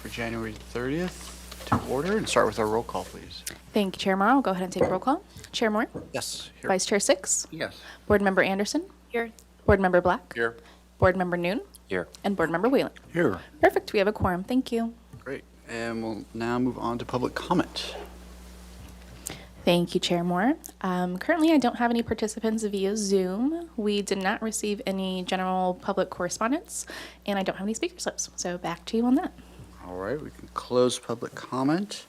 for January 30th to order and start with our roll call, please. Thank you, Chair Morrow. I'll go ahead and take roll call. Chair Moore? Yes. Here. Vice Chair Six? Yes. Board Member Anderson? Here. Board Member Black? Here. Board Member Noon? Here. And Board Member Whalen. Here. Perfect. We have a quorum. Thank you. Great. And we'll now move on to public comment. Thank you, Chair Moore. Currently, I don't have any participants via Zoom. We did not receive any general public correspondence, and I don't have any speaker slips. So back to you on that. All right, we can close public comment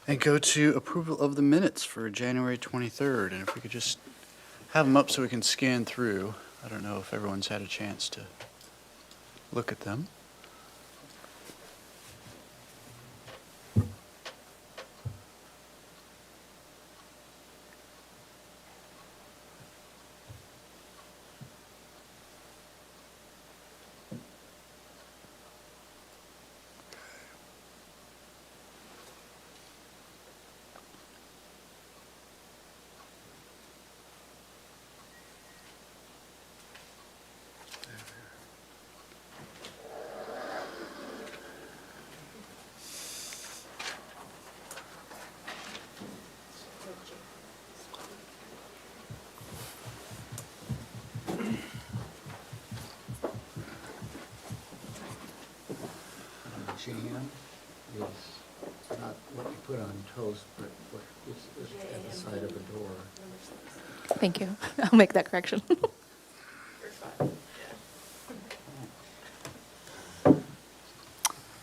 and go to approval of the minutes for January 23rd. And if we could just have them up so we can scan through. I don't know if everyone's had a chance to look at them. Jam is not what you put on toast, but what is at the side of a door. Thank you. I'll make that correction.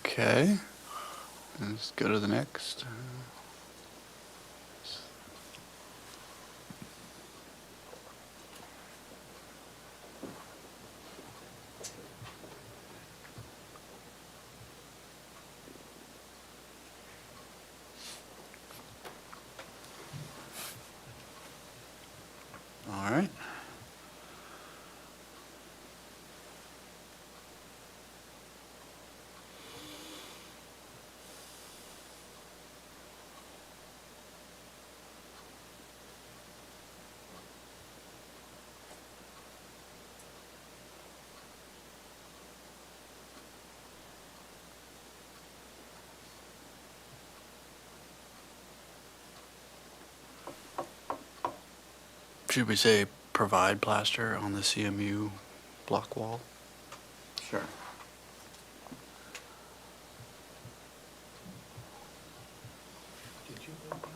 Okay, let's go to the next. All right. Should we say provide plaster on the CMU block wall? Sure. Did you vote down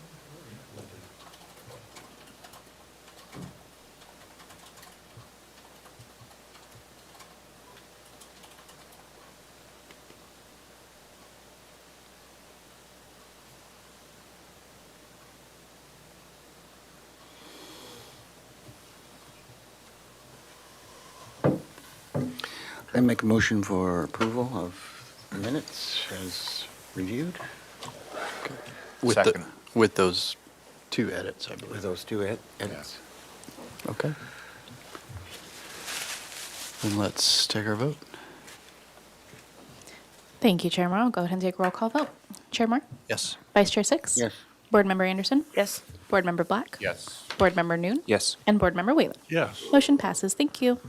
I make a motion for approval of the minutes as reviewed With Second. with those two edits, I with believe. those two edits. Okay. Then let's take our vote. Thank you, Chair Moore. I'll go ahead and take roll call vote. Chair Moore? Yes. Vice Chair Six? Yes. Board Member Anderson? Yes. Board Member Black? Yes. Board Member Noon? Yes. And Board Member Whalen. Yes. Motion passes. Thank you.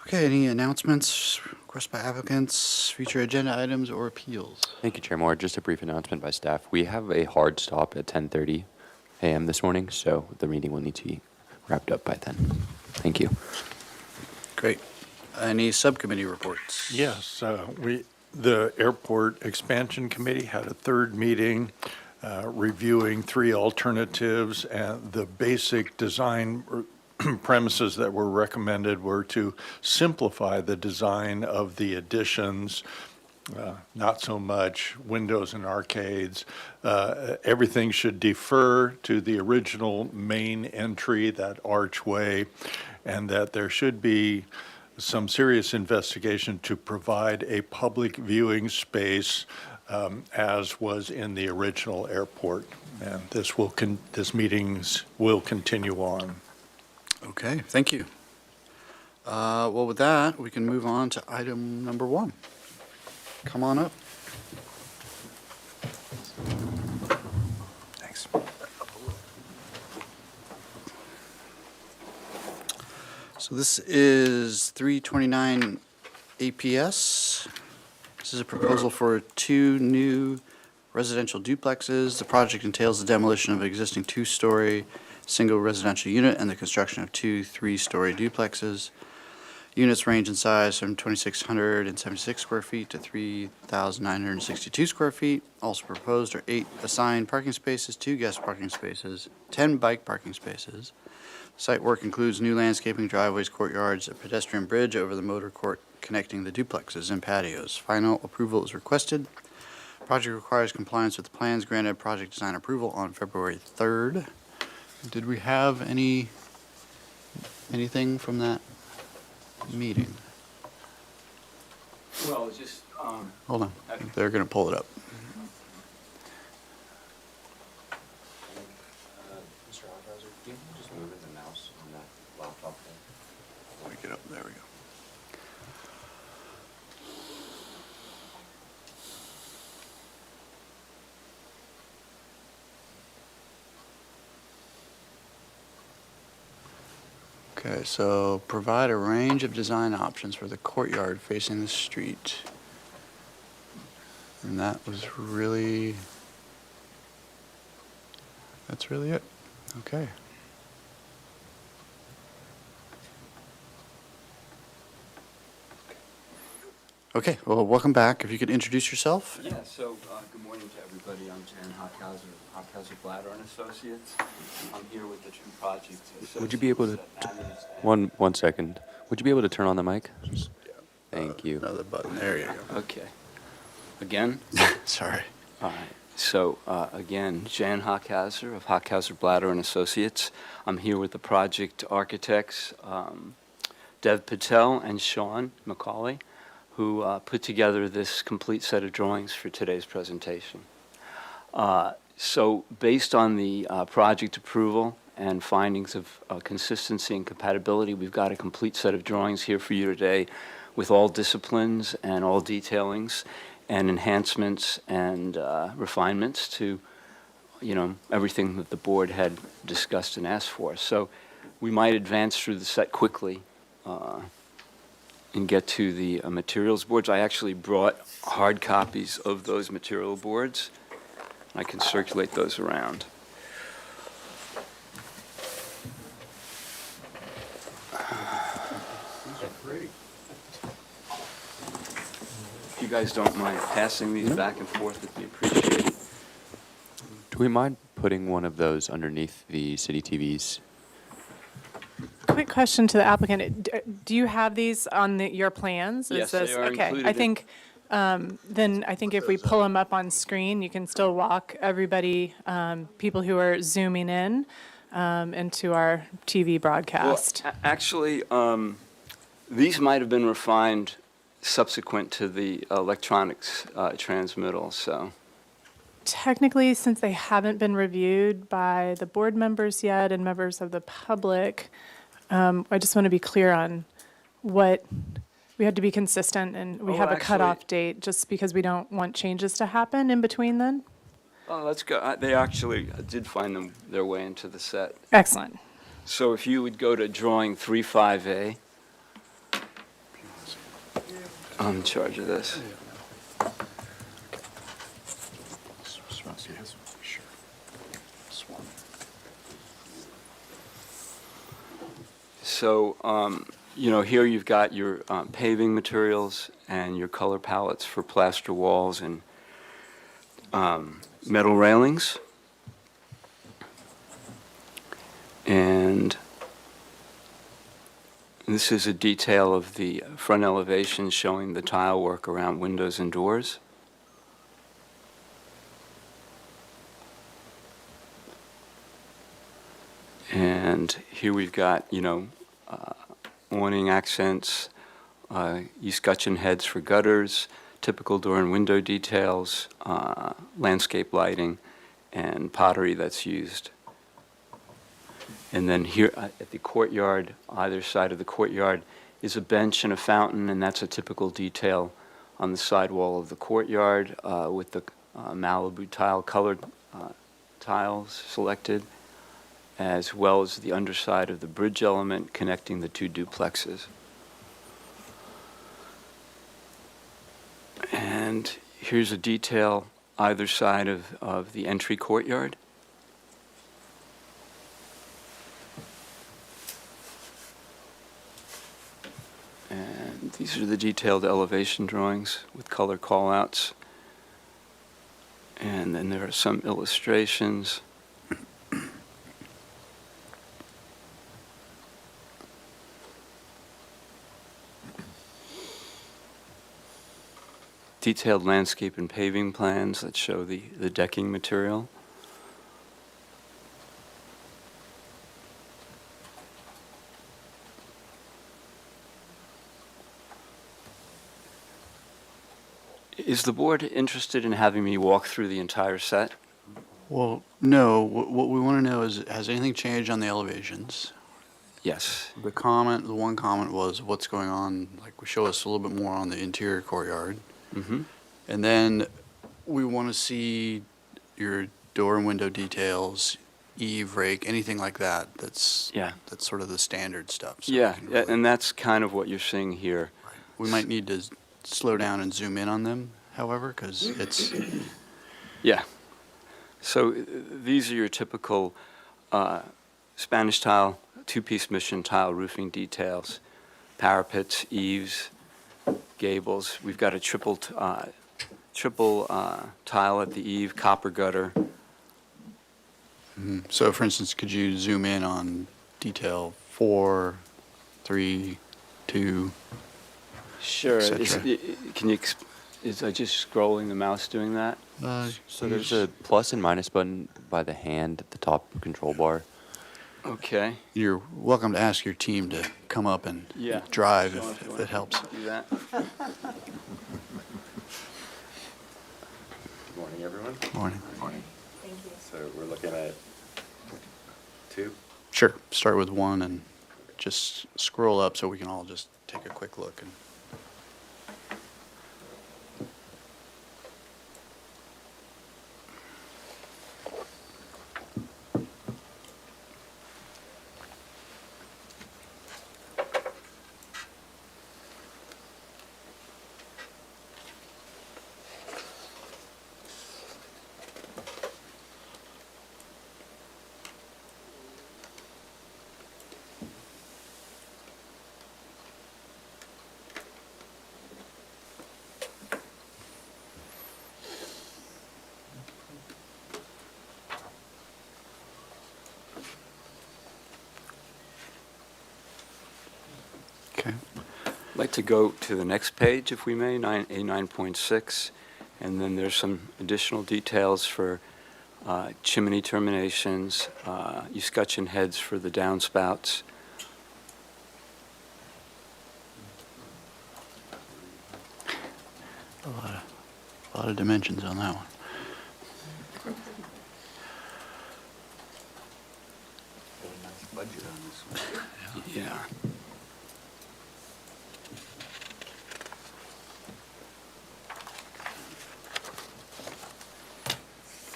Okay, any announcements, requests by applicants, future agenda items, or appeals? Thank you, Chair Moore. Just a brief announcement by staff. We have a hard stop at 10:30 a.m. this morning, so the meeting will need to be wrapped up by then. Thank you. Great. Any subcommittee reports? Yes, the Airport Expansion Committee had a third meeting reviewing three alternatives, and the basic design premises that were recommended were to simplify the design of the additions, not so much windows and arcades. Everything should defer to the original main entry, that archway, and that there should be some serious investigation to provide a public viewing space as was in the original airport. And this meetings will continue on. Okay, thank you. Well, with that, we can move on to item number 1. Come on up. Thanks. So this is 329 APS, This is a proposal for 2 new residential duplexes. The project entails the demolition of an existing 2-story single residential unit and the construction of 2 3-story duplexes. Units range in size from 2,676 square feet to 3,962 square feet. Also proposed are 8 assigned parking spaces, 2 guest parking spaces, 10 bike parking spaces. Site work includes new landscaping, driveways, courtyards, a pedestrian bridge over the motor court connecting the duplexes and patios. Final approval is requested. Project requires compliance with plans granted project design approval on February 3rd. Did we have anything from that meeting? Well, just, Hold on, they're going to pull it up. Mr. Hofhauser, do you just move the mouse on that laptop there? Let me get up, there we go. Okay, so provide a range of design options for the courtyard facing the street. And that's really it. Okay. Okay, well, welcome back. If you could introduce yourself? yeah, so, good morning to everybody. I'm Jan Hockhauser, Hockhauser Bladder and Associates. I'm here with the True Project Associates. Would you be able to, that manage that. one second. Would you be able to turn on the mic? Thank you. Another button, there you go. Okay. Again? Sorry. All right. So, again, Jan Hockhauser of Hockhauser Bladder and Associates. I'm here with the project architects, Dev Patel and Sean McCauley, who put together this complete set of drawings for today's presentation. So based on the project approval and findings of consistency and compatibility, we've got a complete set of drawings here for you today with all disciplines and all detailings and enhancements and refinements to, everything that the board had discussed and asked for. So we might advance through the set quickly and get to the materials boards. I actually brought hard copies of those material boards. I can circulate those around. These are pretty. If you guys don't mind passing these back and forth, it'd be appreciated. Do we mind putting one of those underneath the city TVs? Quick question to the applicant. Do you have these on your plans? Yes, they are okay. included I in- think, then I think if we pull them up on screen, you can still walk everybody, people who are zooming in, into our TV broadcast. Well, actually, these might have been refined subsequent to the electronics transmittal, so. Technically, since they haven't been reviewed by the board members yet and members of the public, I just want to be clear on what, we had to be consistent, and we Oh, have a actually- cutoff date, just because we don't want changes to happen in between then. Oh, let's go. They actually did find their way into the set. Excellent. So if you would go to drawing 35A. I'm in charge of this. Sure. Swan. So, here you've got your paving materials and your color palettes for plaster walls and metal railings. And this is a detail of the front elevation showing the tile work around windows and doors. And here we've got, awning accents, escutcheon heads for gutters, typical door and window details, landscape lighting, and pottery that's used. And then here at the courtyard, either side of the courtyard, is a bench and a fountain, and that's a typical detail on the side wall of the courtyard with the Malibu tile colored tiles selected, as well as the underside of the bridge element connecting the two duplexes. And Here's a detail either side of the entry courtyard. And these are the detailed elevation drawings with color callouts. And then there are some illustrations. Detailed landscape and paving plans that show the decking material. Is the board interested in having me walk through the entire set? Well, no, what we want to know is, has anything changed on the elevations? Yes. The one comment was what's going on, like, show us a little bit more on the interior courtyard. Mm-hmm. And then we want to see your door and window details, eave, rake, anything like that. That's sort of the standard stuff. So we Yeah, can really- and that's kind of what you're seeing here. We might need to slow down and zoom in on them, however, because it's, Yeah. So these are your typical Spanish tile, two-piece mission tile roofing details, parapets, eaves, gables. We've got a triple tile at the eave, copper gutter. so for instance, could you zoom in on detail 4, 3, 2? Sure. Et cetera. Can you, is I just scrolling the mouse doing that? So there's a plus and minus button by the hand at the top control bar. Okay. You're welcome to ask your team to come up and Yeah. drive Sean, if you it wanna helps. Do that. Good morning, everyone. Morning. So we're looking at 2. Sure, start with 1 and just scroll up so we can all just take a quick look. And Okay. I'd like to go to the next page, if we may, A9.6, and then there's some additional details for chimney terminations, escutcheon heads for the downspouts. A lot of dimensions on that one. Budget on this one. Yeah.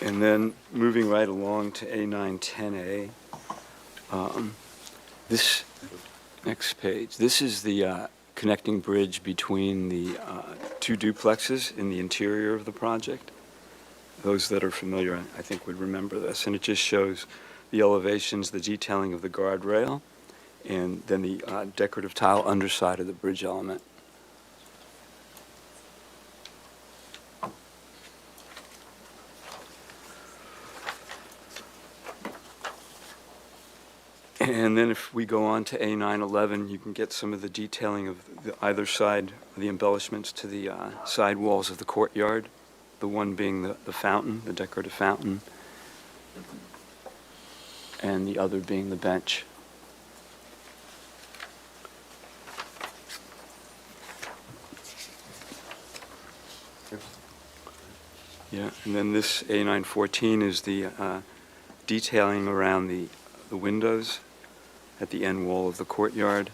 And then moving right along to A910A, this next page, this is the connecting bridge between the two duplexes in the interior of the project. Those that are familiar, I think, would remember this. And it just shows the elevations, the detailing of the guardrail, and then the decorative tile underside of the bridge element. And then if we go on to A911, you can get some of the detailing of either side, the embellishments to the side walls of the courtyard, the one being the fountain, the decorative fountain, and the other being the bench. Yeah, and then this A914 is the detailing around the windows at the end wall of the courtyard.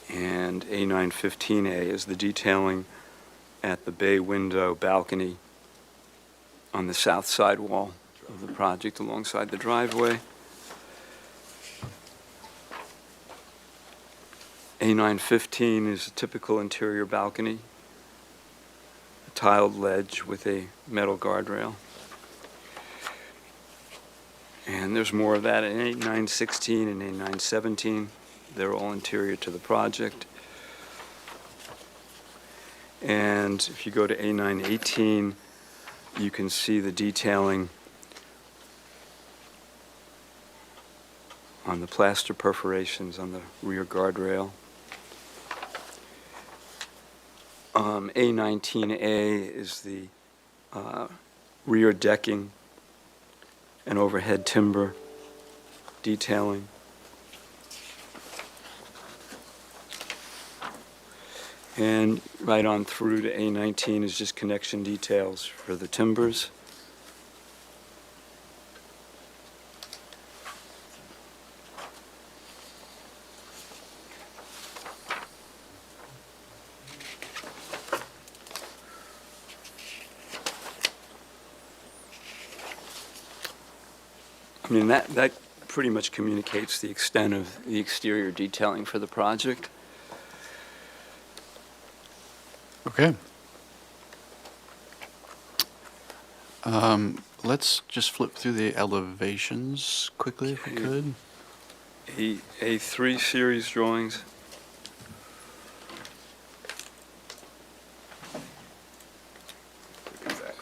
And A915A is the detailing at the bay window balcony on the south side wall of the project alongside the driveway. A915 is a typical interior balcony tiled ledge with a metal guardrail. And there's more of that in A916 and A917. They're all interior to the project. And if you go to A918, you can see the detailing on the plaster perforations on the rear guardrail. A19A is the rear decking and overhead timber detailing. And right on through to A19 is just connection details for the timbers. I mean, that pretty much communicates the extent of the exterior detailing for the project. Okay. Let's just flip through the elevations quickly if we could. A3 series drawings.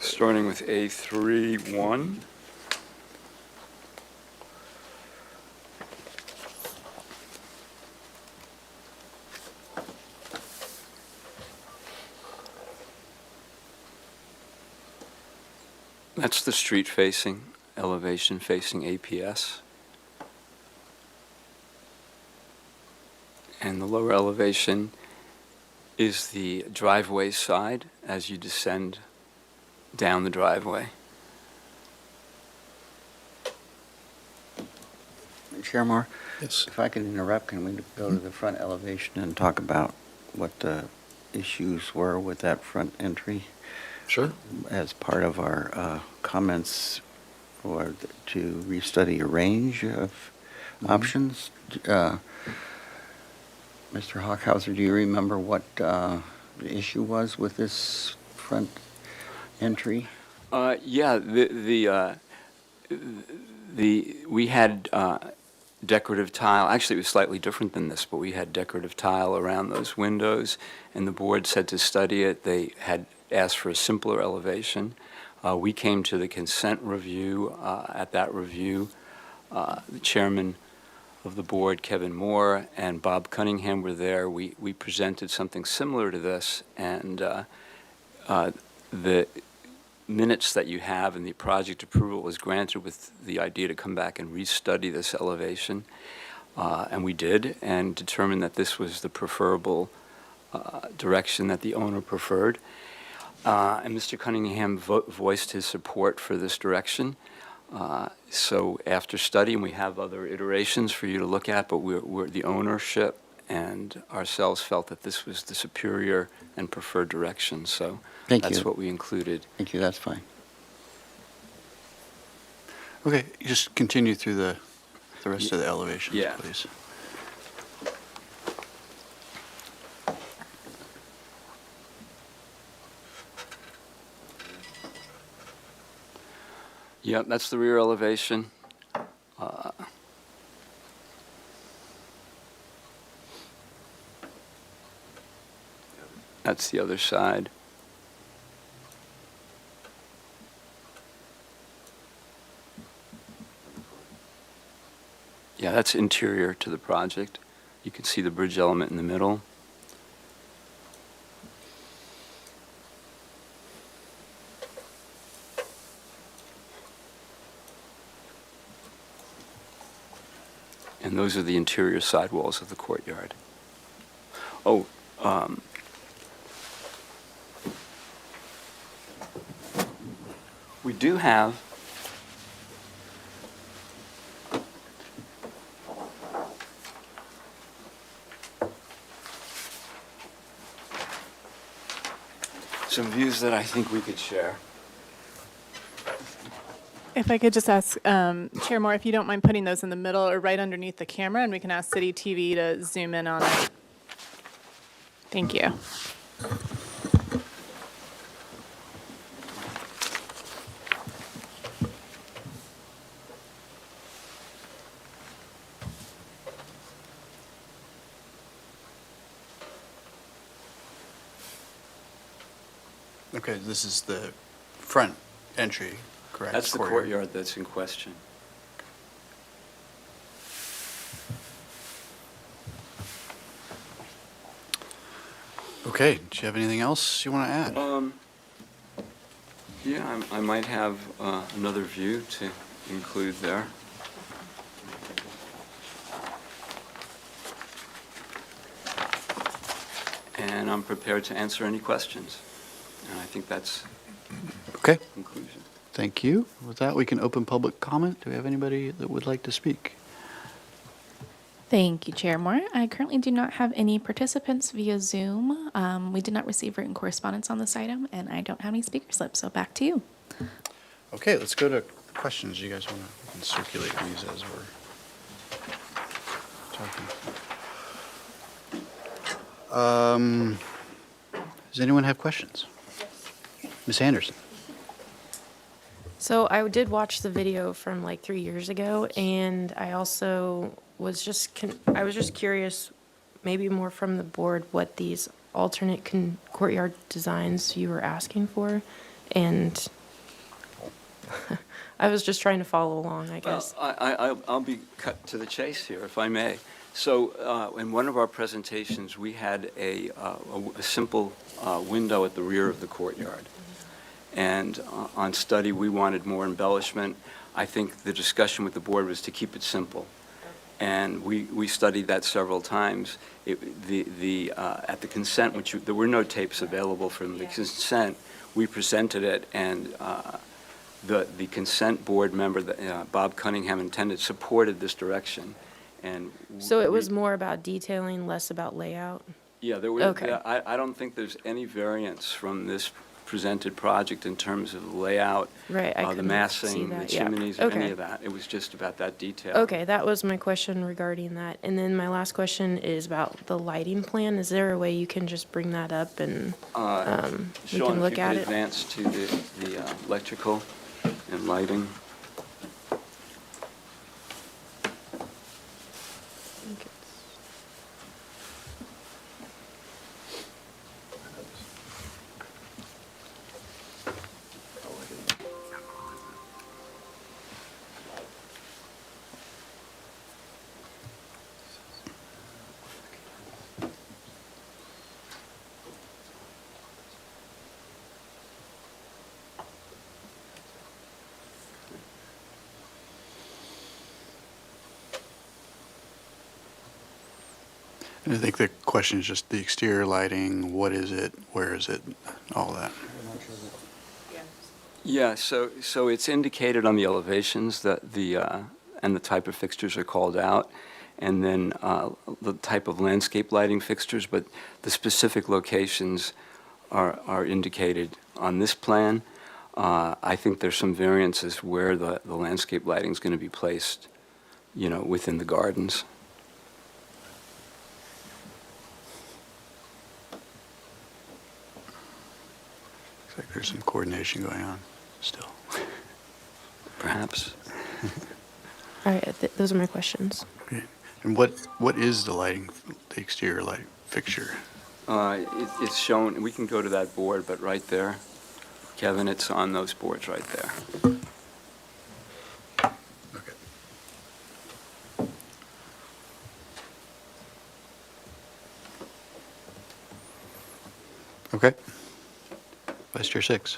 Starting with A3-1. That's the street facing, elevation facing APS. And the lower elevation is the driveway side as you descend down the driveway. Chair Moore, Yes. if I could interrupt, can we go to the front elevation and talk about what the issues were with that front entry? Sure. As part of our comments to restudy a range of options. Mr. Hockhauser, do you remember what the issue was with this front entry? Yeah, we had decorative tile. Actually, it was slightly different than this, but we had decorative tile around those windows, and the board said to study it. They had asked for a simpler elevation. We came to the consent review. At that review, the chairman of the board, Kevin Moore, and Bob Cunningham were there. We presented something similar to this, and the minutes that you have in the project approval was granted with the idea to come back and restudy this elevation. And we did, and determined that this was the preferable direction that the owner preferred. And Mr. Cunningham voiced his support for this direction. So after studying, we have other iterations for you to look at, but we're the ownership and ourselves felt that this was the superior and preferred direction. So Thank that's you. what we included. Thank you, that's fine. Okay, just continue through the rest of the elevations, Yeah. please. Yep, that's the rear elevation. That's the other side. Yeah, that's interior to the project. You can see the bridge element in the middle. And those are the interior sidewalls of the courtyard. Oh, we do have some views that I think we could share. If I could just ask, Chair Moore, if you don't mind putting those in the middle or right underneath the camera, and we can ask City TV to zoom in on it. Thank you. Okay, this is the front entry, correct? That's the courtyard that's in question. Okay, do you have anything else you want to add? Yeah, I might have another view to include there. And I'm prepared to answer any questions. And I think that's Okay, the conclusion. thank you. With that, we can open public comment. Do we have anybody that would like to speak? Thank you, Chair Moore. I currently do not have any participants via Zoom. We did not receive written correspondence on this item, and I don't have any speaker slips, so back to you. Okay, let's go to questions. You guys want to circulate these as we're talking. Does anyone have questions? Ms. Anderson? So I did watch the video from like 3 years ago, and I also was I was just curious, maybe more from the board, what these alternate courtyard designs you were asking for, and I was just trying to follow along, I guess. Well, I'll be cut to the chase here, if I may. So in one of our presentations, we had a simple window at the rear of the courtyard. And on study, we wanted more embellishment. I think the discussion with the board was to keep it simple. And we studied that several times. At the consent, there were no tapes available from the consent, we presented it, and the consent board member, Bob Cunningham, supported this direction. And So it was more about detailing, less about layout? Yeah, there was. Okay. Yeah, I don't think there's any variance from this presented project in terms of the layout, Right, I the couldn't massing, see the that, yeah. chimneys, or any Okay. of that. It was just about that detail. Okay, that was my question regarding that. And then my last question is about the lighting plan. Is there a way you can just bring that up and we Sean, can look if you at could it? advance to the electrical and lighting. And I think the question is just the exterior lighting, what is it, where is it, all that. Yeah, so it's indicated on the elevations that and the type of fixtures are called out, and then the type of landscape lighting fixtures, but the specific locations are indicated on this plan. I think there's some variances where the landscape lighting is going to be placed, within the gardens. Looks like there's some coordination going on still. Perhaps. All right, those are my questions. Okay. And what is the lighting, the exterior light fixture? It's shown, we can go to that board, but right there, Kevin, it's on those boards right there. Okay. Okay. Vice Chair Six.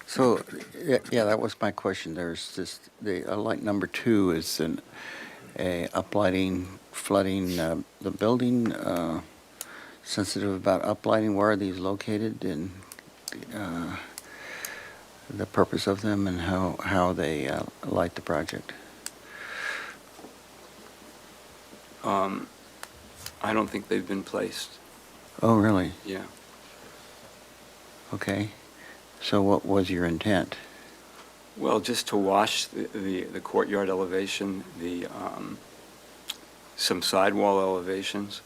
So, yeah, that was my question. There's this, light number 2 is a uplighting, flooding, the building, sensitive about uplighting. Where are these located and the purpose of them and how they light the project? I don't think they've been placed, Oh, really? yeah. Okay. So what was your intent? Well, just to wash the courtyard elevation, some sidewall elevations.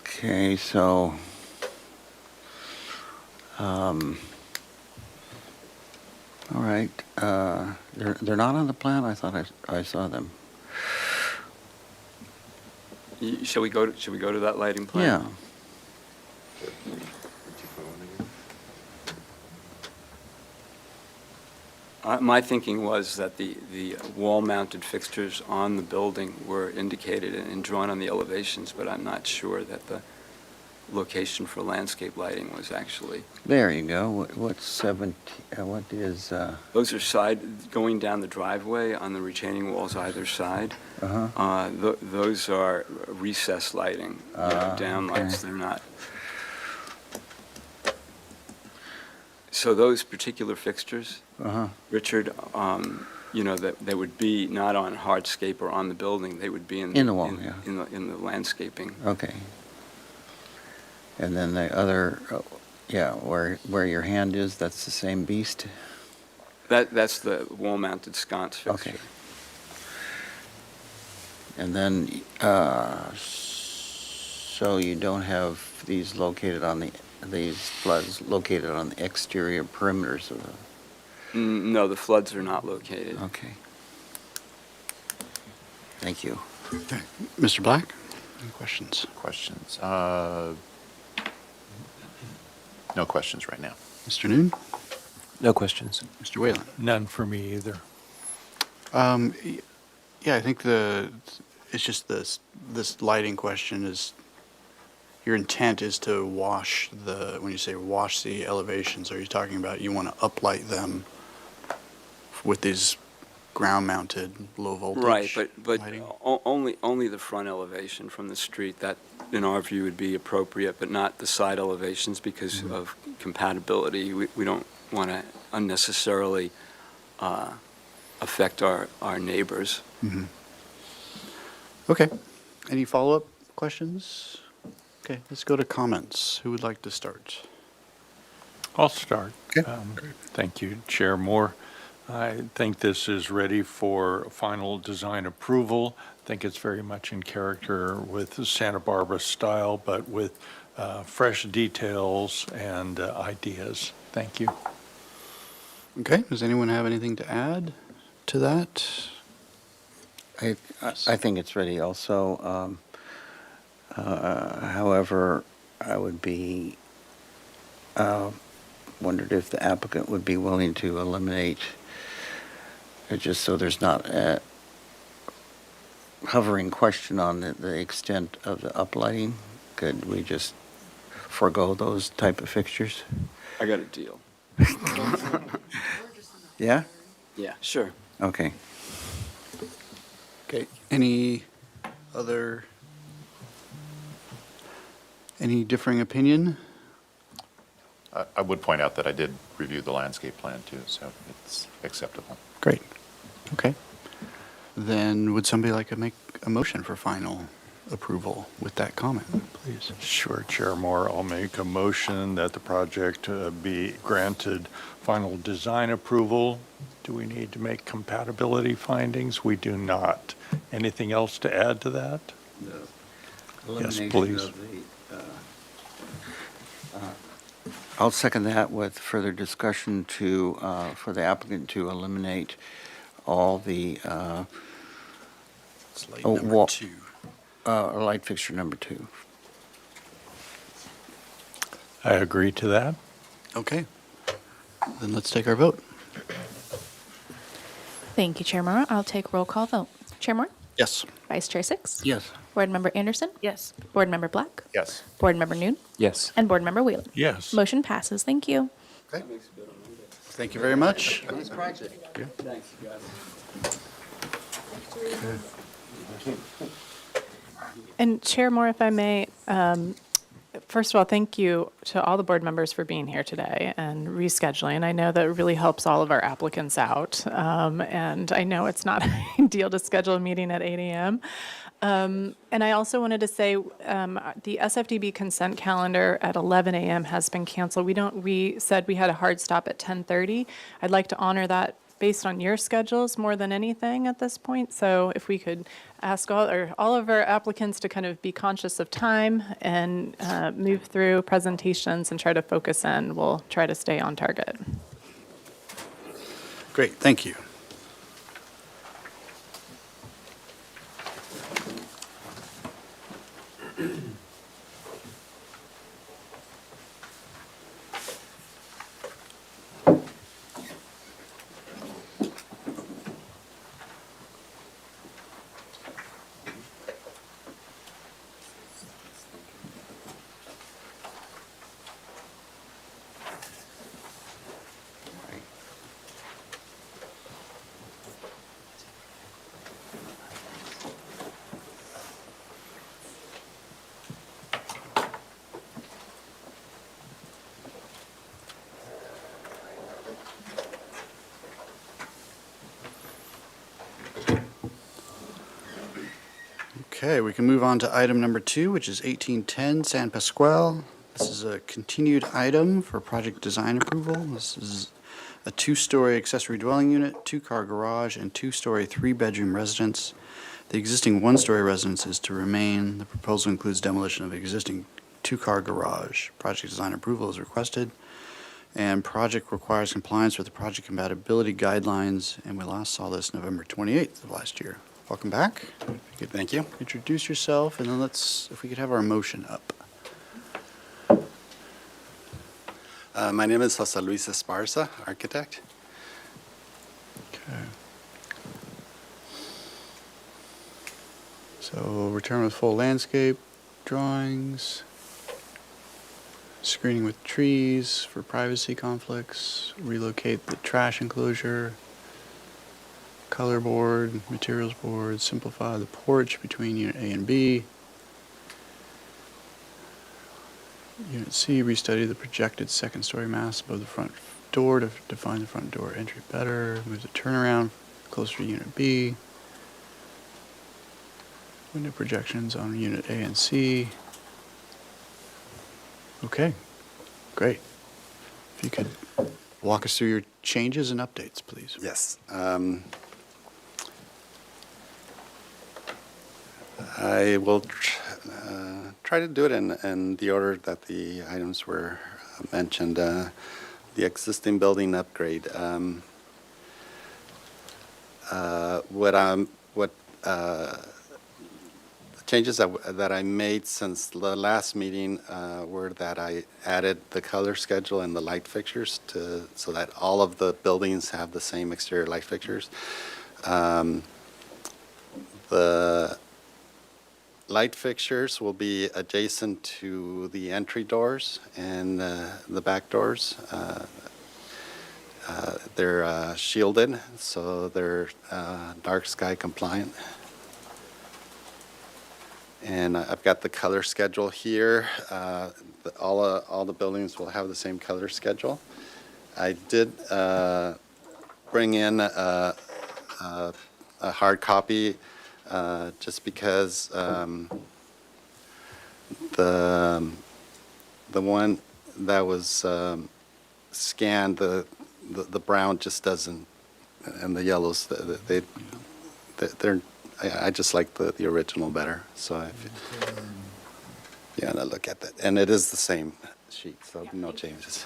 Okay, so, all right, they're not on the plan? I thought I saw them. Shall we go to that lighting plan? Yeah. My thinking was that the wall-mounted fixtures on the building were indicated and drawn on the elevations, but I'm not sure that the location for landscape lighting was actually. There you go. What's 17, what is, Those are going down the driveway on the retaining walls either side. uh-huh, Those are recessed lighting, downlights, okay. they're not. So those particular fixtures, uh-huh, Richard, that they would be not on hardscape or on the building, they would be in. In the wall, yeah. In the landscaping. okay. And then the other, yeah, where your hand is, that's the same beast? That's the wall-mounted sconce fixture. Okay. And then, so you don't have these floods located on the exterior perimeters of the, No, the floods are not located. okay. Thank you. Okay. Mr. Black, any questions? Questions? No questions right now. Mr. Noon? No questions. Mr. Whalen? None for me either. Yeah, I think it's just this lighting question is, your intent is to when you say wash the elevations, are you talking about you want to uplight them with these ground-mounted low voltage Right, but lighting? only the front elevation from the street, that, in our view, would be appropriate, but not the side elevations because of compatibility. We don't want to unnecessarily affect our neighbors. Mhm. Okay. Any follow-up questions? Okay, let's go to comments. Who would like to start? I'll start. Okay. Thank you, Chair Moore. I think this is ready for final design approval. I think it's very much in character with the Santa Barbara style, but with fresh details and ideas. Thank you. Okay, does anyone have anything to add to that? I think it's ready also. However, I would be, wondered if the applicant would be willing to eliminate, just so there's not a hovering question on the extent of the uplighting. Could we just forego those type of fixtures? I got a deal. Yeah? Yeah, sure. Okay. Okay, any differing opinion? I would point out that I did review the landscape plan too, so it's acceptable. Great. Okay. Then would somebody like to make a motion for final approval with that comment, please? Sure, Chair Moore. I'll make a motion that the project be granted final design approval. Do we need to make compatibility findings? We do not. Anything else to add to that? Yes, please. I'll second that with further discussion for the applicant to eliminate all the It's light Oh, number wa- 2. light fixture number 2. I agree to that. Okay. Then let's take our vote. Thank you, Chair Moore. I'll take roll call vote. Chair Moore? Yes. Vice Chair Six? Yes. Board Member Anderson? Yes. Board Member Black? Yes. Board Member Noon? Yes. And Board Member Wheeler? Yes. Motion passes. Thank you. Okay. Thank you very much. Thanks, you guys. And Chair Moore, if I may, first of all, thank you to all the board members for being here today and rescheduling. I know that really helps all of our applicants out. And I know it's not ideal to schedule a meeting at 8 a.m. And I also wanted to say the SFDB consent calendar at 11 a.m. has been canceled. We said we had a hard stop at 10:30. I'd like to honor that based on your schedules more than anything at this point. So if we could ask all of our applicants to kind of be conscious of time and move through presentations and try to focus in, we'll try to stay on target. Great, thank you. Okay, we can move on to item number 2, which is 1810 San Pasqual. This is a continued item for project design approval. This is a 2-story accessory dwelling unit, 2-car garage, and 2-story 3-bedroom residence. The existing 1-story residence is to remain. The proposal includes demolition of existing 2-car garage. Project design approval is requested, and project requires compliance with the project compatibility guidelines, and we last saw this November 28th of last year. Welcome back. Thank you. Introduce yourself, and then if we could have our motion up. My name is Jose Luis Esparza, architect. Okay. So return with full landscape drawings, screening with trees for privacy conflicts, relocate the trash enclosure, color board, materials board, simplify the porch between unit A and B. Unit C, restudy the projected second-story mass above the front door to define the front door entry better. Move the turnaround closer to Unit B. Window projections on Unit A and C. Okay, great. If you could walk us through your changes and updates, please. Yes. I will try to do it in the order that the items were mentioned. The existing building upgrade. The changes that I made since the last meeting were that I added the color schedule and the light fixtures so that all of the buildings have the same exterior light fixtures. The light fixtures will be adjacent to the entry doors and the back doors. They're shielded, so they're dark sky compliant. And I've got the color schedule here. All the buildings will have the same color schedule. I did bring in a hard copy just because the one that was scanned, the brown just doesn't, and the yellows, they're. I just like the original better. So if you want to look at that, and it is the same sheet, so no changes.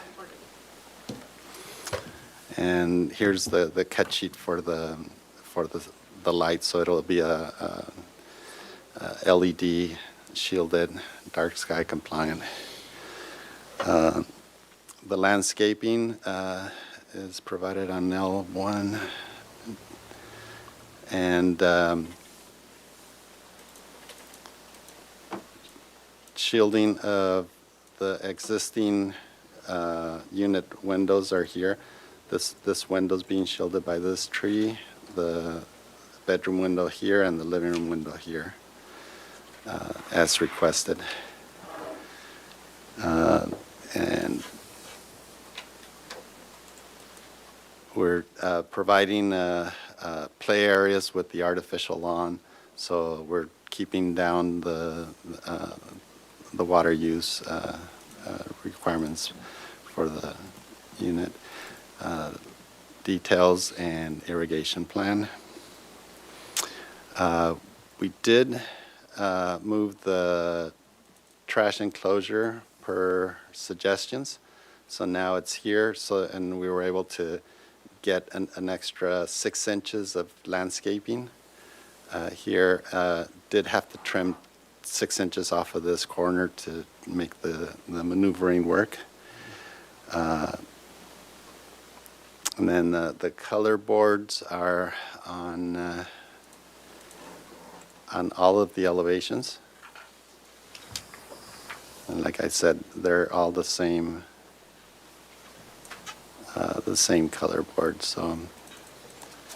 And here's the cut sheet for the light. So it'll be a LED shielded, dark sky compliant. The landscaping is provided on L1, and shielding of the existing unit windows are here. This window's being shielded by this tree, the bedroom window here, and the living room window here, as requested. And we're providing play areas with the artificial lawn, so we're keeping down the water use requirements for the unit. Details and irrigation plan. We did move the trash enclosure per suggestions, so now it's here. And we were able to get an extra 6 inches of landscaping here. Did have to trim 6 inches off of this corner to make the maneuvering work. And then the color boards are on all of the elevations. And like I said, they're all the same color board. So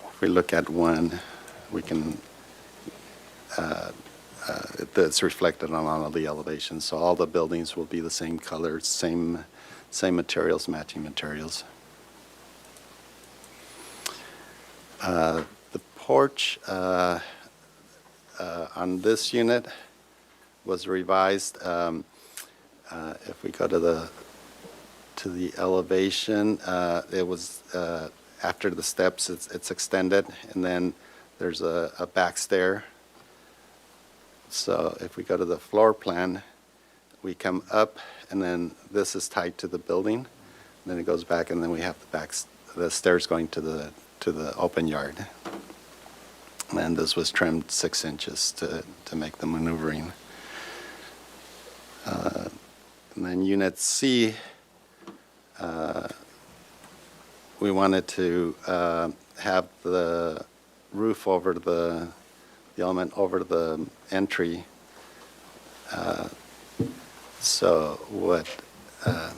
if we look at one, we can, it's reflected on all of the elevations. So all the buildings will be the same color, same materials, matching materials. The porch, on this unit was revised. If we go to the elevation, it was, after the steps, it's extended, and then there's a back stair. So if we go to the floor plan, we come up, and then this is tied to the building. Then it goes back, and then we have the stairs going to the open yard. And this was trimmed 6 inches to make the maneuvering. And then unit C, we wanted to have the roof over the element over the entry. So what I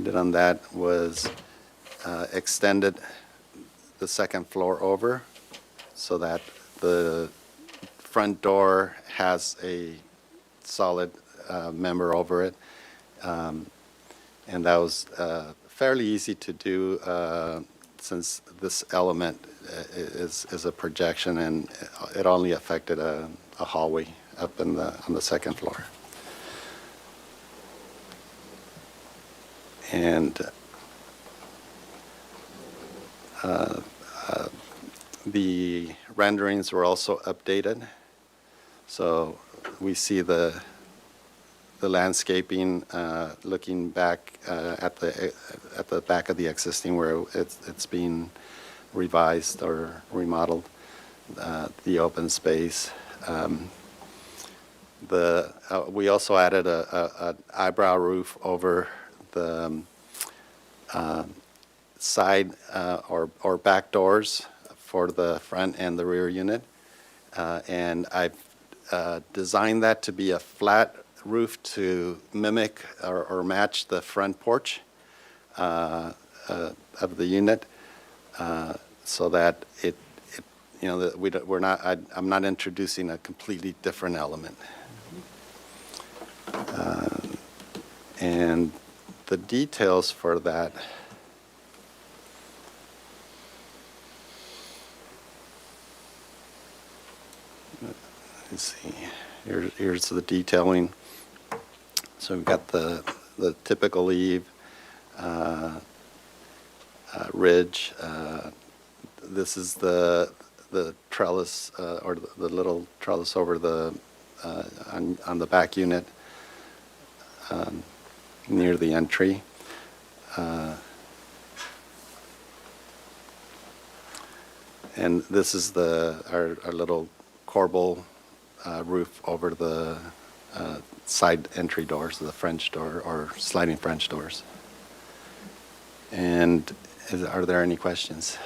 did on that was extended the second floor over so that the front door has a solid member over it. And that was fairly easy to do since this element is a projection, and it only affected a hallway up on the second floor. And the renderings were also updated. So we see the landscaping looking back at the back of the existing where it's being revised or remodeled, the open space. We also added a eyebrow roof over the side or back doors for the front and the rear unit. And I've designed that to be a flat roof to mimic or match the front porch of the unit, so that that I'm not introducing a completely different element. And the details for that, let's see, here's the detailing. So we've got the typical eave, ridge. This is the trellis or the little trellis over the on the back unit near the entry. And this is our little corbel roof over the side entry doors, the French door or sliding French doors. And are there any questions?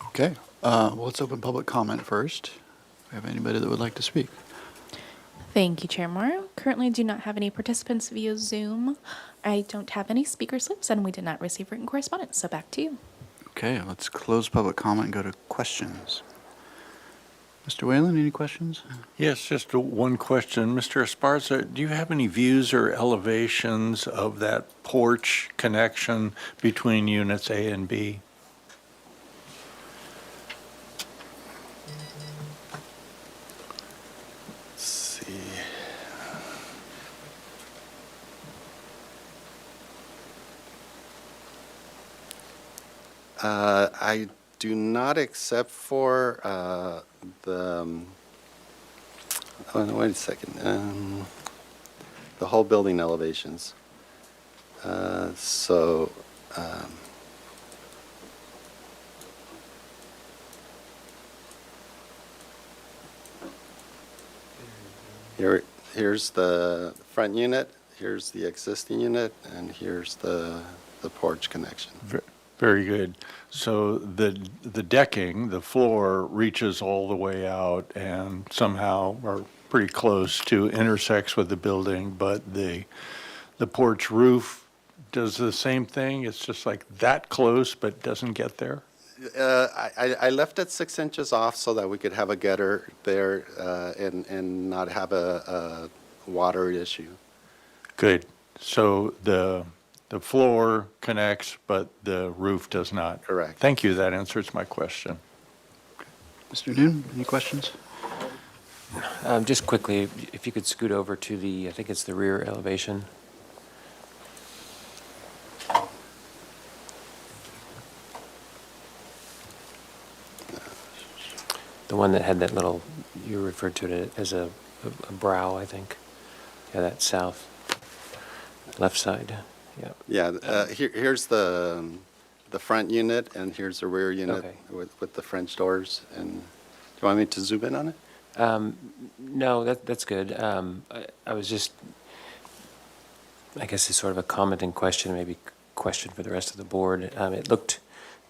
Okay, well, let's open public comment first. Do we have anybody that would like to speak? Thank you, Chair Moore. Currently do not have any participants via Zoom. I don't have any speaker slips, and we did not receive written correspondence, so back to you. Okay, let's close public comment and go to questions. Mr. Whalen, any questions? Yes, just one question. Mr. Esparza, do you have any views or elevations of that porch connection between units A and B? Let's see. I do not, except for wait a second, the whole building elevations. Here's the front unit, here's the existing unit, and here's the porch connection. Very good. So the decking, the floor reaches all the way out and somehow, or pretty close to, intersects with the building, but the porch roof does the same thing? It's just like that close, but doesn't get there? I left it 6 inches off so that we could have a gutter there and not have a water issue. Good. So the floor connects, but the roof does not? Correct. Thank you. That answers my question. Mr. Noon, any questions? Just quickly, if you could scoot over to the, I think it's the rear elevation. The one that had that little, you referred to it as a brow, I think. Yeah, that south, left side, yeah. Yeah, here's the front unit, and here's the rear unit Okay. with the French doors. And do you want me to zoom in on it? No, that's good. I was just, I guess it's sort of a comment and question, maybe question for the rest of the board. It looked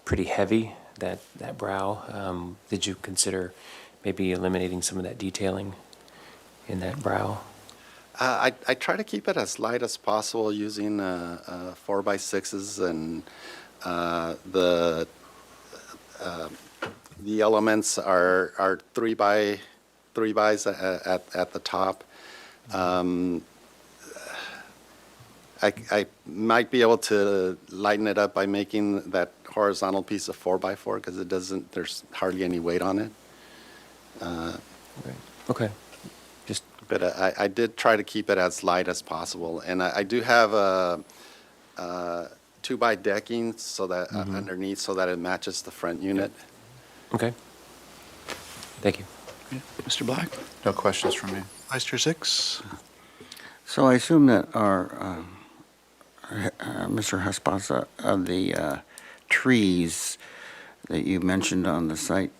pretty heavy, that brow. Did you consider maybe eliminating some of that detailing in that brow? I try to keep it as light as possible using 4x6s, and the elements are 3x at the top. I might be able to lighten it up by making that horizontal piece of 4x4 because it doesn't. There's hardly any weight on it. Okay. Just, But I did try to keep it as light as possible, and I do have a 2x decking so that underneath so that it matches the front unit. okay. Thank you. Yeah. Mr. Black? No questions from me. Vice Chair Six? So I assume that our, Mr. Haspasa, of the trees that you mentioned on the site,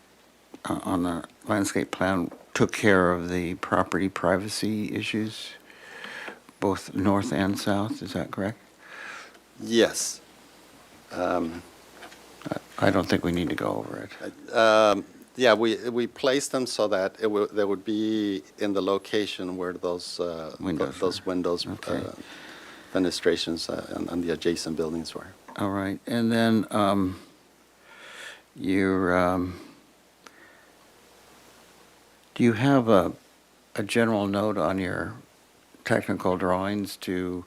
on the landscape plan, took care of the property privacy issues, both north and south, is that correct? Yes. I don't think we need to go over it. Yeah, we placed them so that they would be in the location where those Windows those were. windows, Okay. fenestrations on the adjacent buildings were. All right, and then do you have a general note on your technical drawings to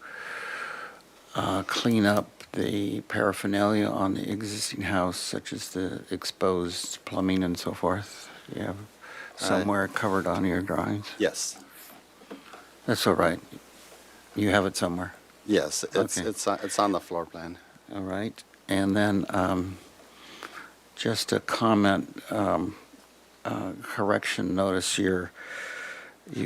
clean up the paraphernalia on the existing house, such as the exposed plumbing and so forth? Do you have somewhere covered on your drawings? Yes, That's all right. You have it somewhere. yes, Okay. it's on the floor plan. All right, and then just a comment, correction, notice you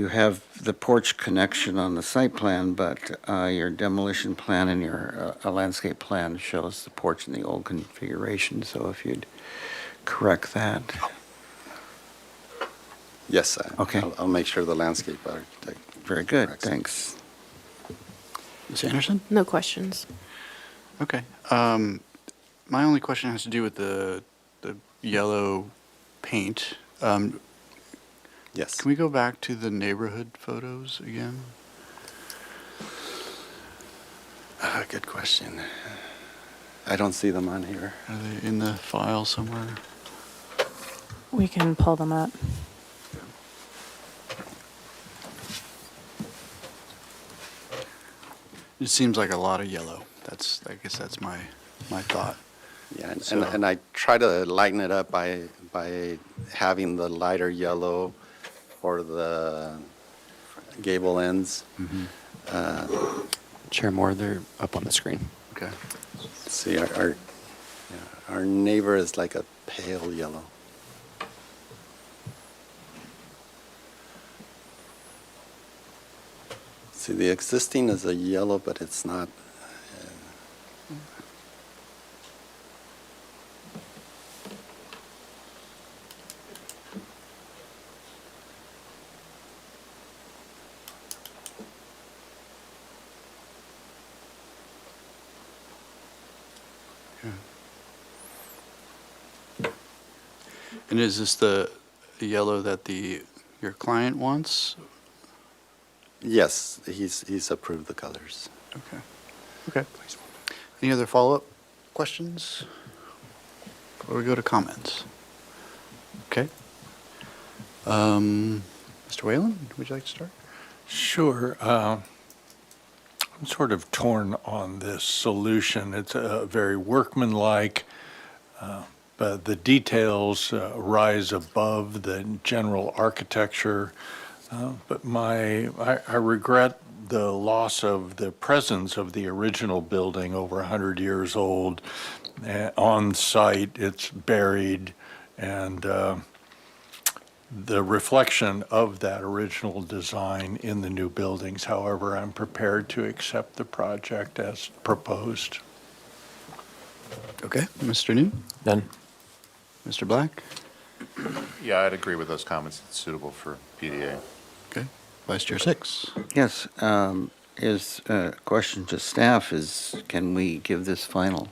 have the porch connection on the site plan, but your demolition plan and your landscape plan shows the porch in the old configuration, so if you'd correct that. Yes, Okay. I'll make sure the landscape architect. Very good, corrects it. thanks. Ms. Anderson? No questions. Okay. My only question has to do with the yellow paint. Yes. Can we go back to the neighborhood photos again? Good question. I don't see them on here. Are they in the file somewhere? We can pull them up. It seems like a lot of yellow. I guess that's my thought. Yeah, So- and I try to lighten it up by having the lighter yellow for the gable ends. Chair Moore, they're up on the screen. Okay. See, our neighbor is like a pale yellow. See, the existing is a yellow, but it's not. And is this the yellow that your client wants? Yes, he's approved the colors. Okay. Okay. Any other follow-up questions before we go to comments? Okay. Mr. Whalen, would you like to start? Sure. I'm sort of torn on this solution. It's very workmanlike, but the details rise above the general architecture. But I regret the loss of the presence of the original building, over 100 years old. On site, it's buried, and the reflection of that original design in the new buildings. However, I'm prepared to accept the project as proposed. Okay, Mr. New, Done. Mr. Black? Yeah, I'd agree with those comments. It's suitable for PDA. Okay, Vice Chair Six. Yes, is, question to staff is, can we give this final?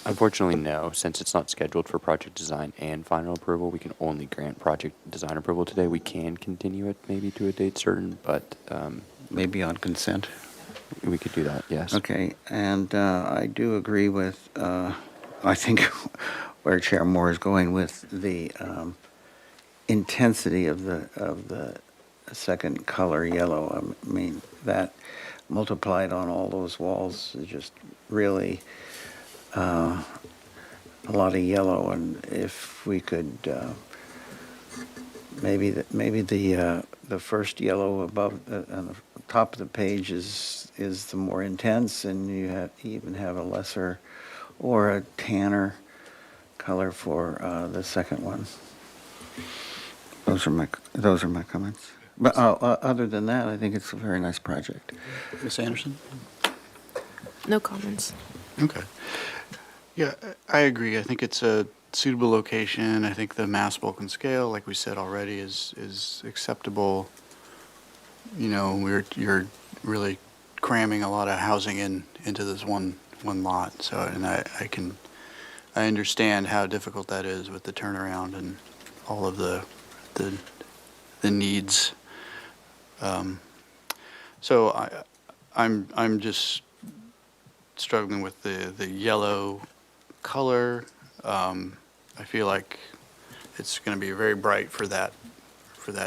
Unfortunately, no. Since it's not scheduled for project design and final approval, we can only grant project design approval today. We can continue it maybe to a date certain, but Maybe on consent? we could do that, yes. Okay, and I do agree with, I think where Chair Moore is going with the intensity of the second color, yellow. I mean, that multiplied on all those walls is just really a lot of yellow, and if we could, maybe the first yellow above, on the top of the page is the more intense, and you even have a lesser or a tanner color for the second one. Those are my comments. But other than that, I think it's a very nice project. Ms. Anderson? No comments. Okay. Yeah, I agree. I think it's a suitable location. I think the mass bulk and scale, like we said already, is acceptable. You know, you're really cramming a lot of housing into this one lot. So, and I understand how difficult that is with the turnaround and all of the needs. So I'm just struggling with the yellow color. I feel like it's going to be very bright for that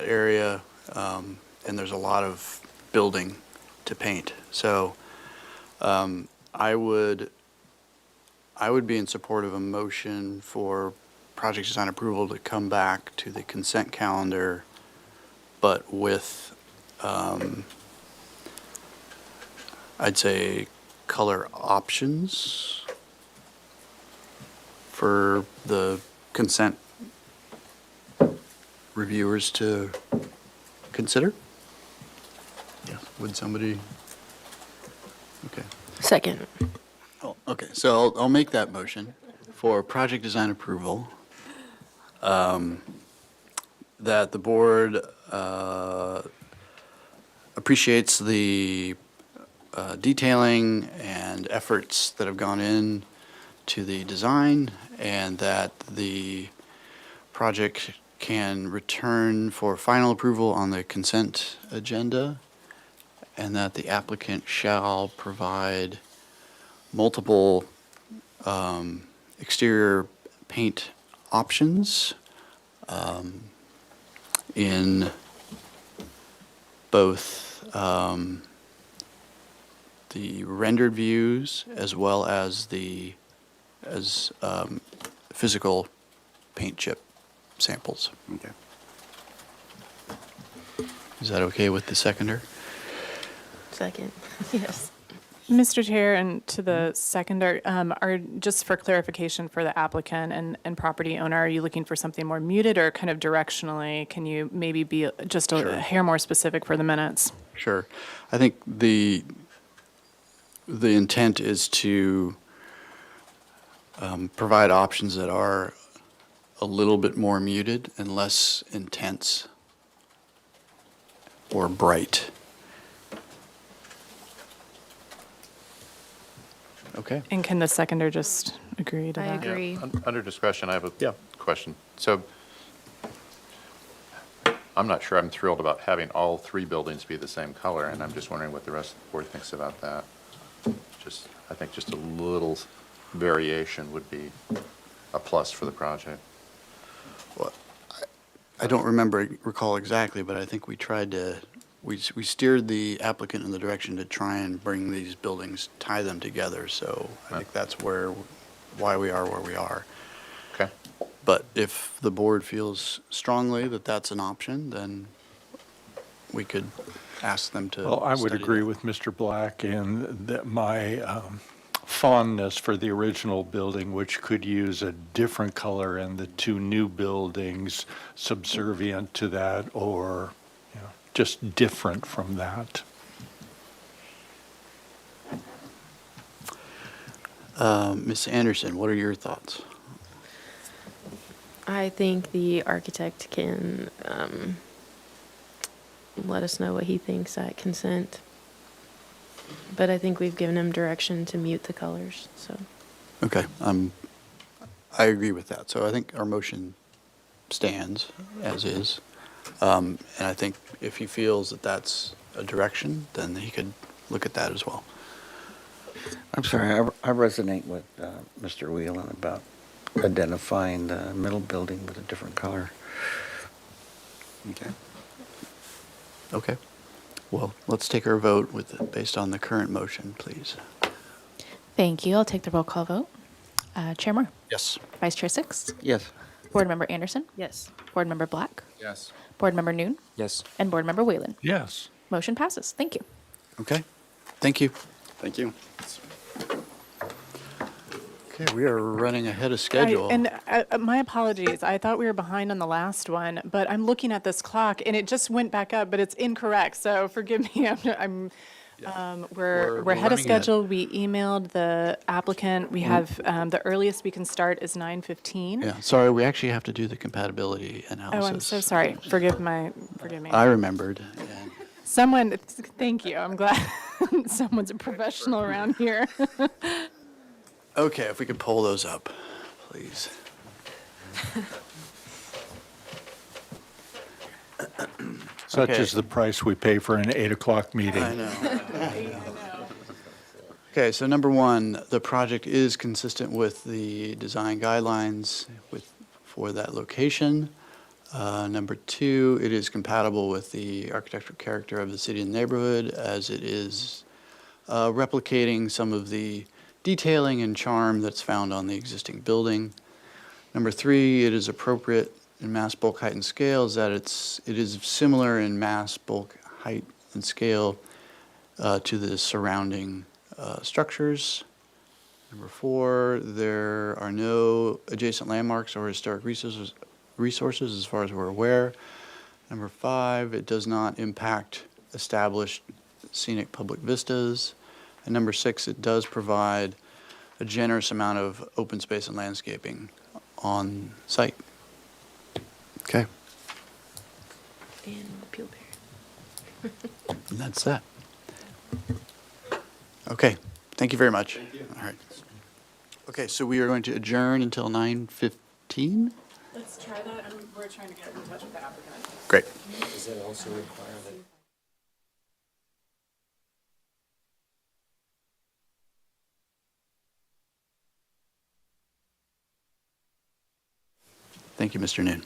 area, and there's a lot of building to paint. So I would be in support of a motion for project design approval to come back to the consent calendar, but with I'd say color options for the consent reviewers to consider? Yeah, would somebody? Okay. Second. Oh, okay, so I'll make that motion for project design approval, that the board appreciates the detailing and efforts that have gone in to the design, and that the project can return for final approval on the consent agenda, and that the applicant shall provide multiple exterior paint options in both the rendered views as well as physical paint chip samples. Okay. Is that okay with the seconder? Second. Yes. Mr. Chair, and to the seconder, are, just for clarification for the applicant and property owner, are you looking for something more muted or kind of directionally? Can you maybe be just Sure. a hair more specific for the minutes? Sure. I think the intent is to provide options that are a little bit more muted and less intense or bright. Okay. And can the seconder just agree to I that? agree. Under discussion, I have Yeah. a question. So I'm not sure I'm thrilled about having all three buildings be the same color, and I'm just wondering what the rest of the board thinks about that. I think just a little variation would be a plus for the project. Well, I don't recall exactly, but I think we tried to we steered the applicant in the direction to try and bring these buildings, tie them together. So I think that's why we are where we are. Okay. But if the board feels strongly that that's an option, then we could ask them to. Well, I would study agree that. with Mr. Black in that my fondness for the original building, which could use a different color, and the two new buildings subservient to that, or, you know, just different from that. Ms. Anderson, what are your thoughts? I think the architect can let us know what he thinks at consent. But I think we've given him direction to mute the colors, so. Okay, I agree with that. So I think our motion stands as is. And I think if he feels that that's a direction, then he could look at that as well. I'm sorry, I resonate with Mr. Whelan about identifying the middle building with a different color. Okay. Okay. Well, let's take our vote based on the current motion, please. Thank you. I'll take the roll call vote. Chair Moore, Yes. Vice Chair Six, Yes. Board Member Anderson, Yes. Board Member Black, Yes. Board Member Noon, Yes. and Board Member Whalen. Yes. Motion passes. Thank you. Okay. Thank you. Thank you. Okay, we are running ahead of schedule. And my apologies, I thought we were behind on the last one, but I'm looking at this clock and it just went back up, but it's incorrect, so forgive me, we're We're ahead of running ahead. schedule. We emailed the applicant, we have, the earliest we can start is 9:15. Yeah, sorry, we actually have to do the compatibility analysis. Oh, I'm so sorry, forgive me. I remembered. and- Someone, thank you, I'm glad someone's a professional around here. Okay, if we could pull those up, please. Such Okay. is the price we pay for an 8 o'clock meeting. I know. Okay, so number one, the project is consistent with the design guidelines for that location. Number two, it is compatible with the architectural character of the city and neighborhood, as it is replicating some of the detailing and charm that's found on the existing building. Number three, it is appropriate in mass, bulk, height, and scale, is that it is similar in mass, bulk, height, and scale to the surrounding structures. Number four, there are no adjacent landmarks or historic resources as far as we're aware. Number five, it does not impact established scenic public vistas. And number six, it does provide a generous amount of open space and landscaping on site. Okay, And appeal period. and that's that. Okay, thank you very much. Thank you. All right. Okay, so we are going to adjourn until 9:15? Let's try that, we're trying to get in touch with the applicant. Great. Does that also require that? Thank you, Mr. Noon.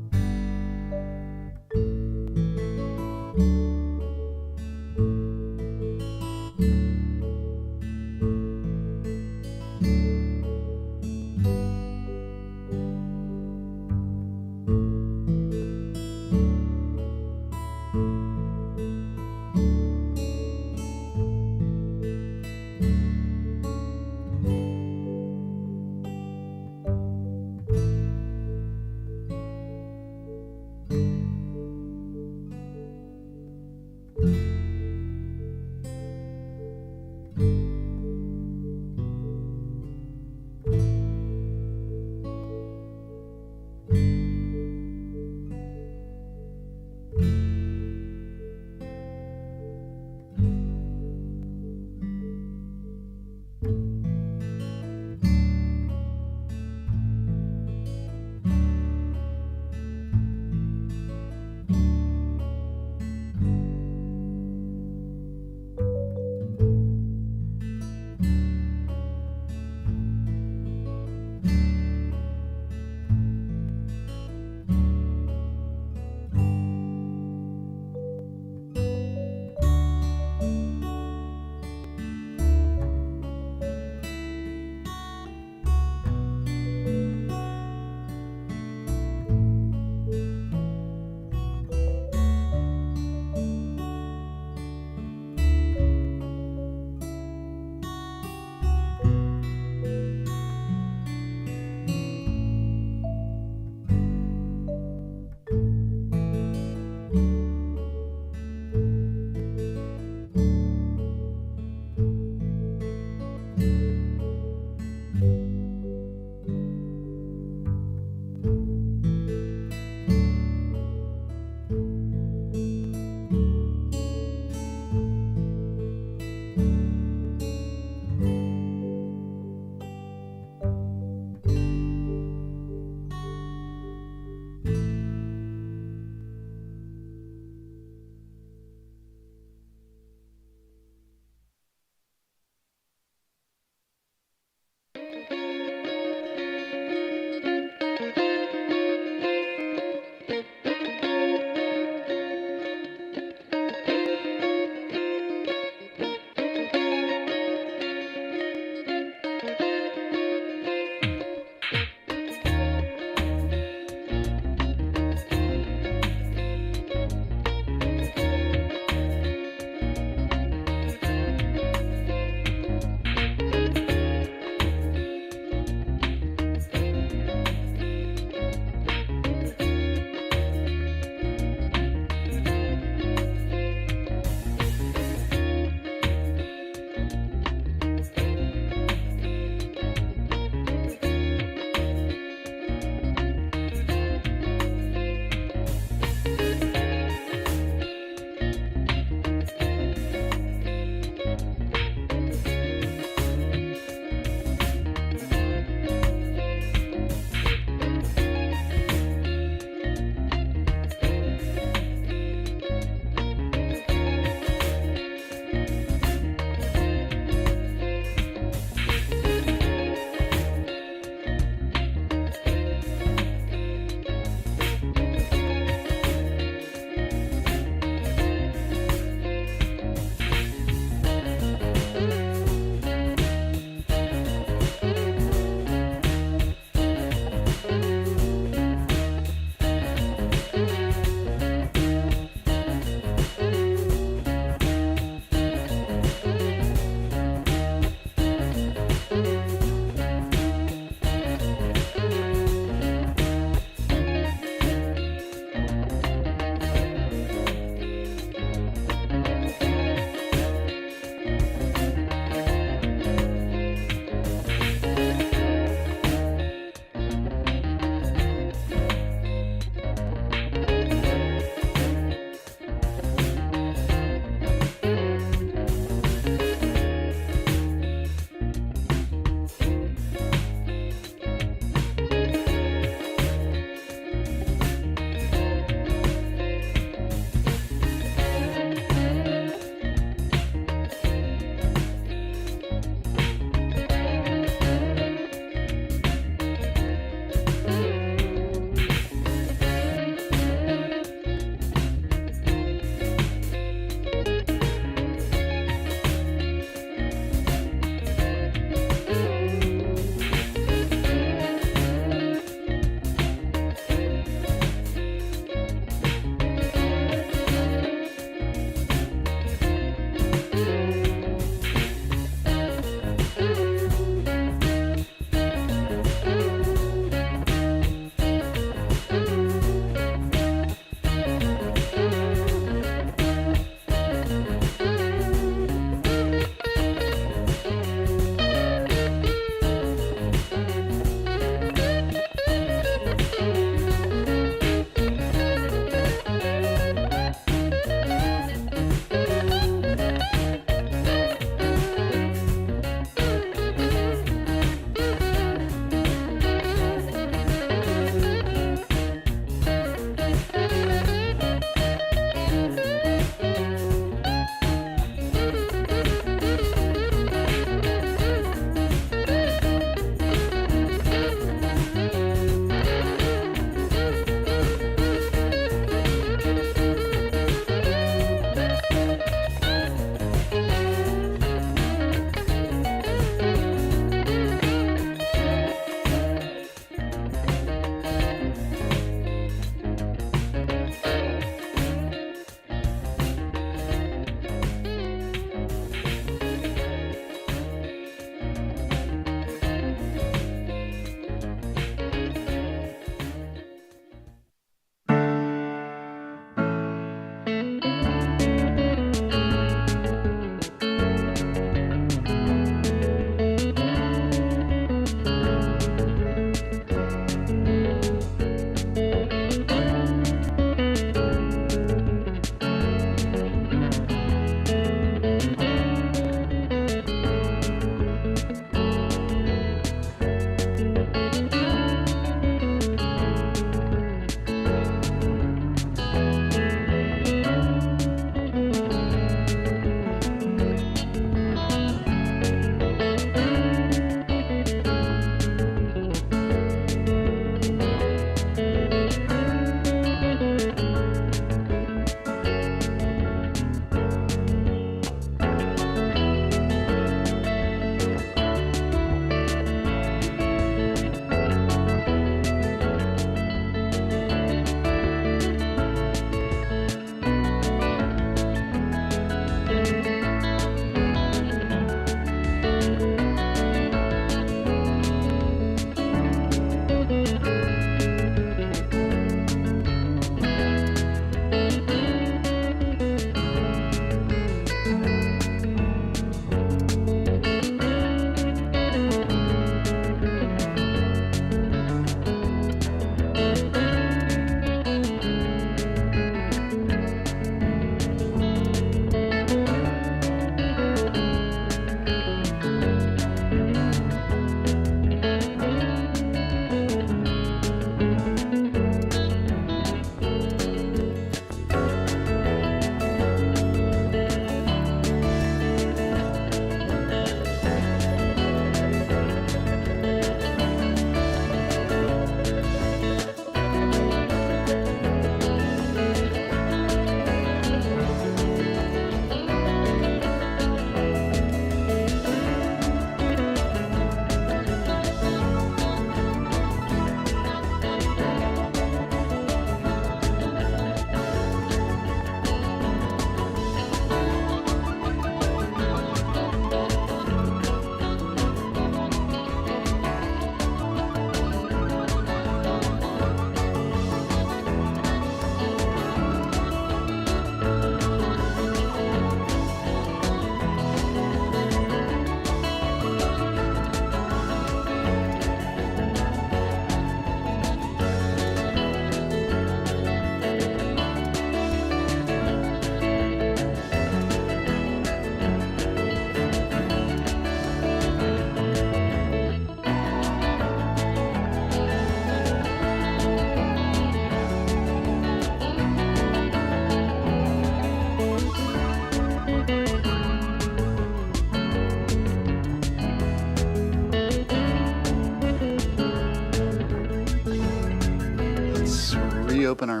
Reopen our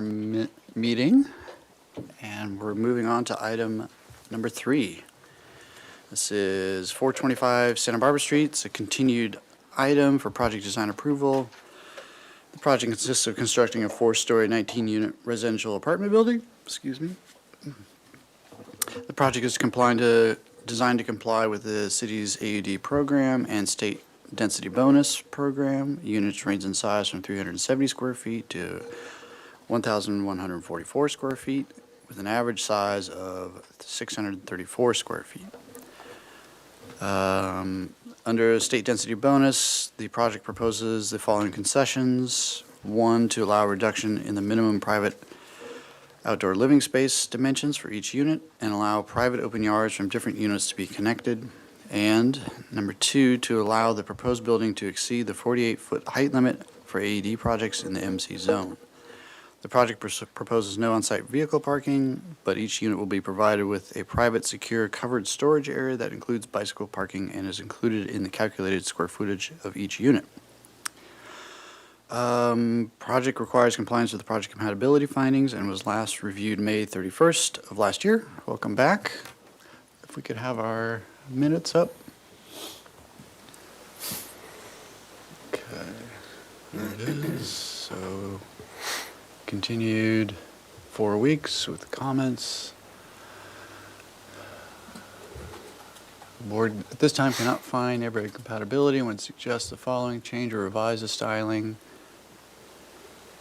meeting, and we're moving on to item number 3. This is 425 Santa Barbara Street. It's a continued item for project design approval. The project consists of constructing a 4-story, 19-unit residential apartment building. Excuse me. The project is designed to comply with the city's AUD program and state density bonus program. Units range in size from 370 square feet to 1,144 square feet, with an average size of 634 square feet. Under state density bonus, the project proposes the following concessions. 1, to allow a reduction in the minimum private outdoor living space dimensions for each unit and allow private open yards from different units to be connected. And number 2, to allow the proposed building to exceed the 48-foot height limit for AED projects in the MC zone. The project proposes no on-site vehicle parking, but each unit will be provided with a private, secure, covered storage area that includes bicycle parking and is included in the calculated square footage of each unit. Project requires compliance with the project compatibility findings and was last reviewed May 31st of last year. Welcome back. If we could have our minutes up. Okay, there it is. So, continued 4 weeks with comments. The board at this time cannot find neighborhood compatibility and would suggest the following: change or revise the styling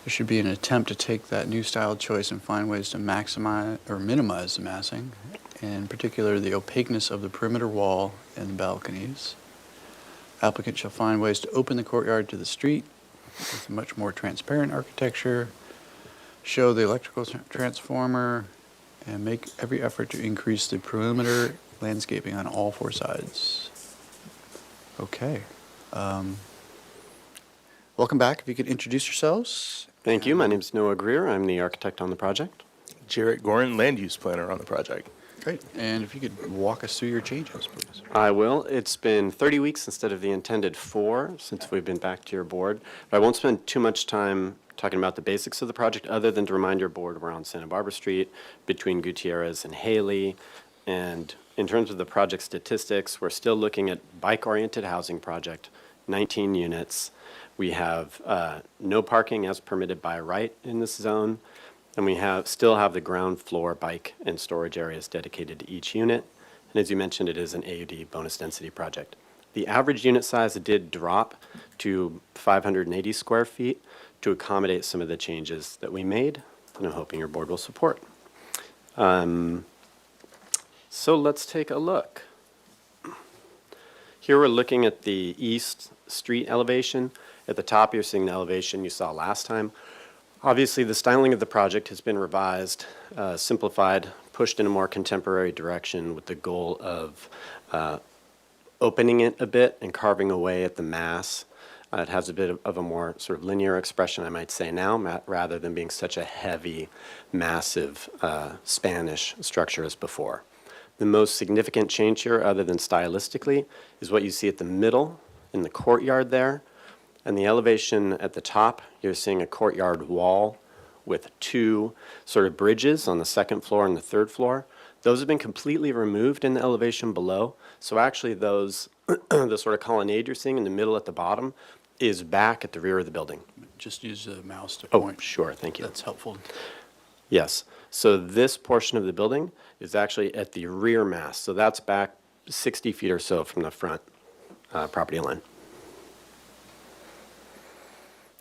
There should be an attempt to take that new style choice and find ways to maximize or minimize the massing, in particular the opaqueness of the perimeter wall and the balconies. Applicant shall find ways to open the courtyard to the street with a much more transparent architecture, show the electrical transformer, and make every effort to increase the perimeter landscaping on all four sides. Okay. Welcome back. If you could introduce yourselves. Thank you. My name is Noah Greer. I'm the architect on the project. Jarrett Gorin, land use planner on the project. Great. And if you could walk us through your changes, please. I will. It's been 30 weeks instead of the intended 4 since we've been back to your board. But I won't spend too much time talking about the basics of the project other than to remind your board we're on Santa Barbara Street between Gutierrez and Haley. And in terms of the project statistics, we're still looking at bike-oriented housing project, 19 units. We have no parking as permitted by right in this zone, and we still have the ground floor bike and storage areas dedicated to each unit. And as you mentioned, it is an AUD bonus density project. The average unit size did drop to 580 square feet to accommodate some of the changes that we made, and I'm hoping your board will support. So let's take a look. Here we're looking at the east street elevation. At the top, you're seeing the elevation you saw last time. Obviously, the styling of the project has been revised, simplified, pushed in a more contemporary direction with the goal of opening it a bit and carving away at the mass. It has a bit of a more sort of linear expression, I might say now, rather than being such a heavy, massive Spanish structure as before. The most significant change here, other than stylistically, is what you see at the middle in the courtyard there. And the elevation at the top, you're seeing a courtyard wall with 2 sort of bridges on the second floor and the third floor. Those have been completely removed in the elevation below. So actually those, the sort of colonnade you're seeing in the middle at the bottom is back at the rear of the building. Just use the mouse to Oh, point. sure, thank you. That's helpful. Yes. So this portion of the building is actually at the rear mass. So that's back 60 feet or so from the front property line.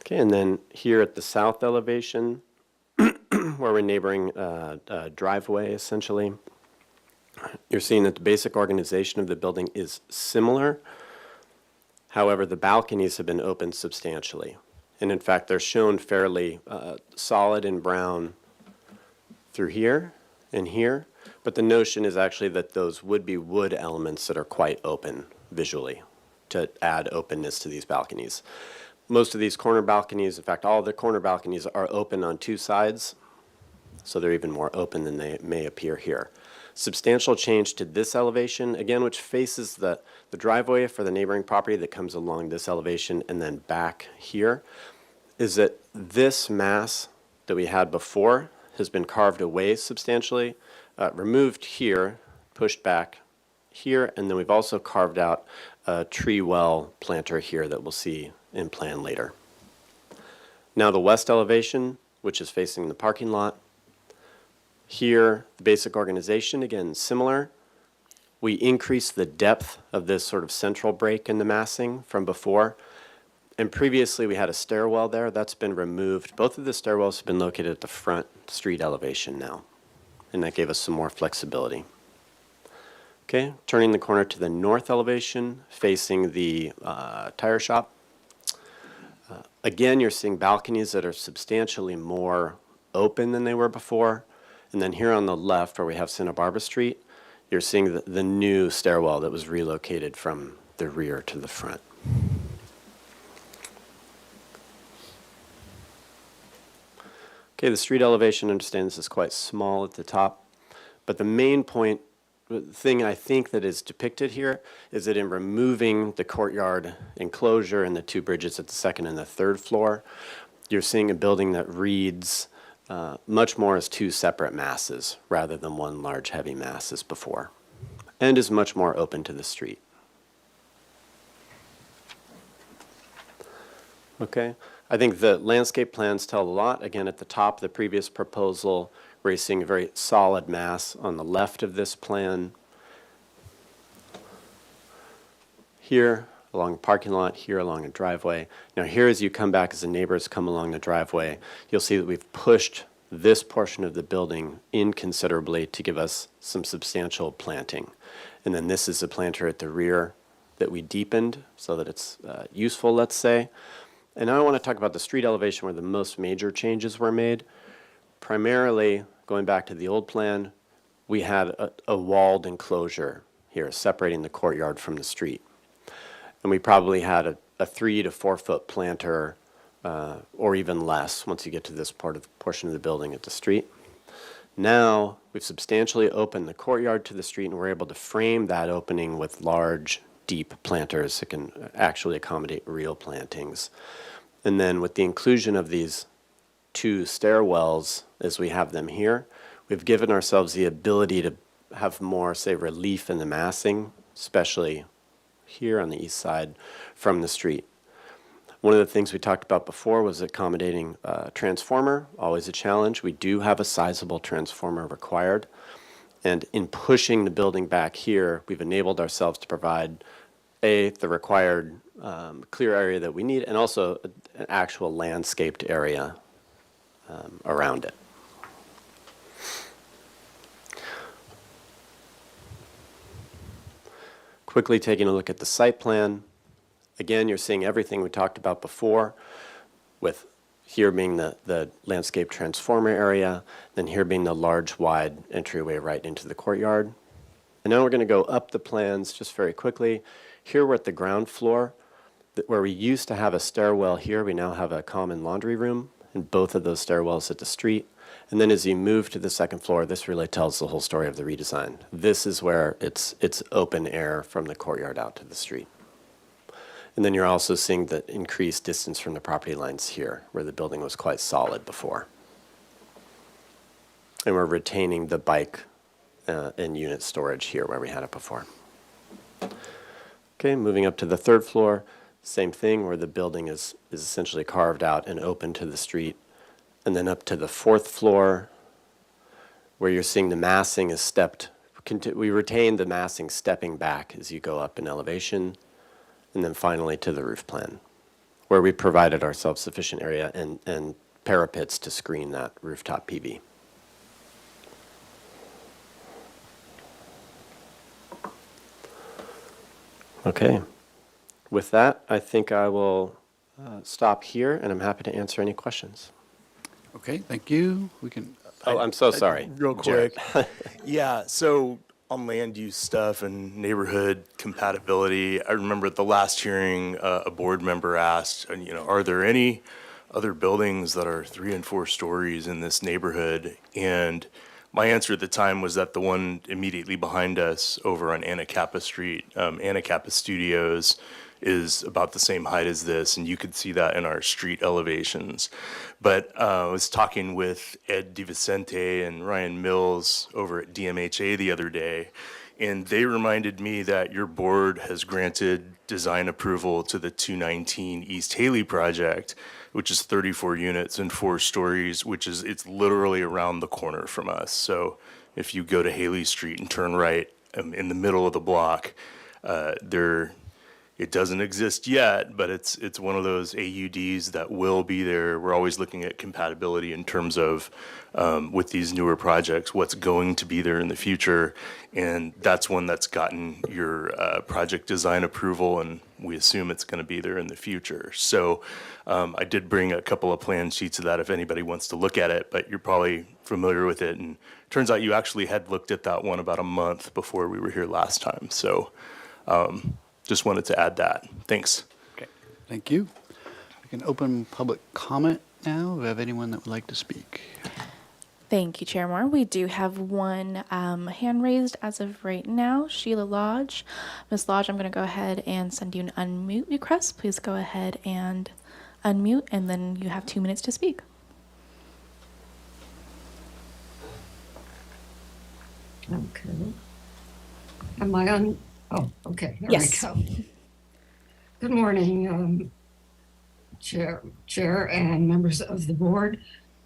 Okay, and then here at the south elevation, where we're neighboring a driveway, essentially, you're seeing that the basic organization of the building is similar. However, the balconies have been opened substantially. And in fact, they're shown fairly solid in brown through here and here. But the notion is actually that those would be wood elements that are quite open visually to add openness to these balconies. Most of these corner balconies, in fact, all the corner balconies are open on 2 sides, so they're even more open than they may appear here. Substantial change to this elevation, again, which faces the driveway for the neighboring property that comes along this elevation and then back here, is that this mass that we had before has been carved away substantially, removed here, pushed back here, and then we've also carved out a tree well planter here that we'll see in plan later. Now the west elevation, which is facing the parking lot. Here, the basic organization, again, similar. We increased the depth of this sort of central break in the massing from before. And previously we had a stairwell there. That's been removed. Both of the stairwells have been located at the front street elevation now. And that gave us some more flexibility. Okay, turning the corner to the north elevation, facing the tire shop. Again, you're seeing balconies that are substantially more open than they were before. And then here on the left, where we have Santa Barbara Street, you're seeing the new stairwell that was relocated from the rear to the front. Okay, the street elevation, understand this is quite small at the top, but the main thing I think that is depicted here is that in removing the courtyard enclosure and the 2 bridges at the second and the third floor, you're seeing a building that reads much more as 2 separate masses rather than one large heavy mass as before, and is much more open to the street. Okay, I think the landscape plans tell a lot. Again, at the top, the previous proposal, where you're seeing a very solid mass on the left of this plan. Here, a along a parking lot, here along a driveway. Now here, as you come back, as the neighbors come along the driveway, you'll see that we've pushed this portion of the building in considerably to give us some substantial planting. And then this is a planter at the rear that we deepened so that it's useful, let's say. And now I want to talk about the street elevation where the most major changes were made. Primarily, going back to the old plan, we had a walled enclosure here separating the courtyard from the street. And we probably had a 3 to 4 foot planter or even less once you get to this portion of the building at the street. Now, we've substantially opened the courtyard to the street, and we're able to frame that opening with large, deep planters that can actually accommodate real plantings. And then with the inclusion of these 2 stairwells, as we have them here, we've given ourselves the ability to have more, say, relief in the massing, especially here on the east side from the street. One of the things we talked about before was accommodating a transformer, always a challenge. We do have a sizable transformer required. And in pushing the building back here, we've enabled ourselves to provide, the required clear area that we need, and also an actual landscaped area around it. Quickly taking a look at the site plan. Again, you're seeing everything we talked about before, with here being the landscape transformer area, then here being the large, wide entryway right into the courtyard. And now we're going to go up the plans just very quickly. Here we're at the ground floor. Where we used to have a stairwell here, we now have a common laundry room, and both of those stairwells at the street. And then as you move to the second floor, this really tells the whole story of the redesign. This is where it's open air from the courtyard out to the street. And then you're also seeing the increased distance from the property lines here, where the building was quite solid before. And we're retaining the bike and unit storage here where we had it before. Okay, moving up to the third floor, same thing where the building is essentially carved out and open to the street. And then up to the fourth floor, where you're seeing the massing is stepped. We retain the massing stepping back as you go up in elevation. And then finally to the roof plan, where we provided ourselves sufficient area and parapets to screen that rooftop PV. Okay. With that, I think I will stop here, and I'm happy to answer any questions. Okay, thank you. We can. Oh, I'm so sorry. Real quick. Yeah, so on land use stuff and neighborhood compatibility, I remember at the last hearing, a board member asked, are there any other buildings that are 3 and 4 stories in this neighborhood? And my answer at the time was that the one immediately behind us over on Anacapa Street, Anacapa Studios, is about the same height as this, and you could see that in our street elevations. But I was talking with Ed DiVicente and Ryan Mills over at DMHA the other day, and they reminded me that your board has granted design approval to the 219 East Haley project, which is 34 units and 4 stories, it's literally around the corner from us. So if you go to Haley Street and turn right in the middle of the block, it doesn't exist yet, but it's one of those AUDs that will be there. We're always looking at compatibility in terms of, with these newer projects, what's going to be there in the future. And that's one that's gotten your project design approval, and we assume it's going to be there in the future. So I did bring a couple of plan sheets of that if anybody wants to look at it, but you're probably familiar with it. And it turns out you actually had looked at that one about a month before we were here last time. So just wanted to add that. Thanks. Okay, thank you. We can open public comment now. Do we have anyone that would like to speak? Thank you, Chair Moore. We do have one hand raised as of right now, Sheila Lodge. Ms. Lodge, I'm going to go ahead and send you an unmute request. Please go ahead and unmute, and then you have 2 minutes to speak. Okay. Am I on? Oh, okay. There Yes. we go. Good morning, Chair and members of the board.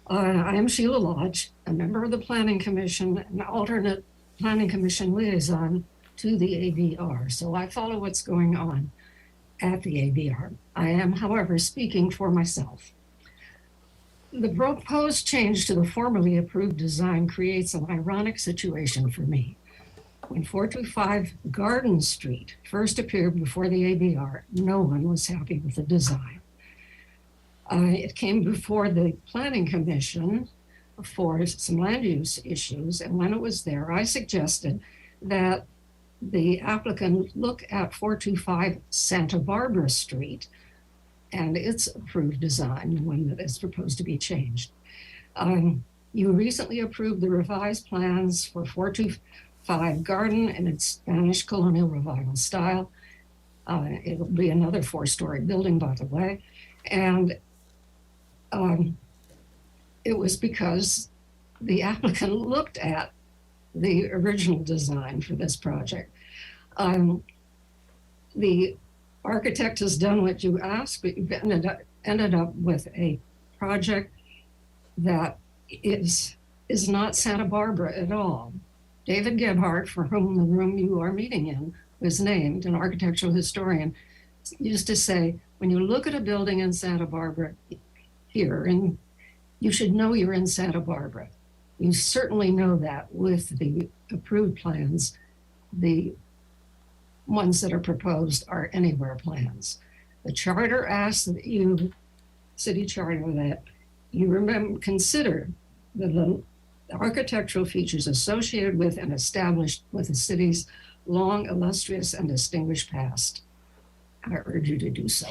I am Sheila Lodge, a member of the Planning Commission, an alternate Planning Commission liaison to the AVR. So I follow what's going on. at the ABR. I am, however, speaking for myself. The proposed change to the formerly approved design creates an ironic situation for me. When 425 Garden Street first appeared before the ABR, no one was happy with the design. It came before the Planning Commission for some land use issues, and when it was there, I suggested that the applicant look at 425 Santa Barbara Street and its approved design, the one that is proposed to be changed. You recently approved the revised plans for 425 Garden in its Spanish colonial revival style. It'll be another 4-story building, by the way. And it was because the applicant looked at the original design for this project. The architect has done what you asked, but you've ended up with a project that is not Santa Barbara at all. David Gebhardt, for whom the room you are meeting in was named, an architectural historian, used to say, when you look at a building in Santa Barbara here, and you should know you're in Santa Barbara. You certainly know that with the approved plans. The ones that are proposed are anywhere plans. The charter asks that you, city charter, that you consider the architectural features associated with and established with the city's long, illustrious, and distinguished past. I urge you to do so.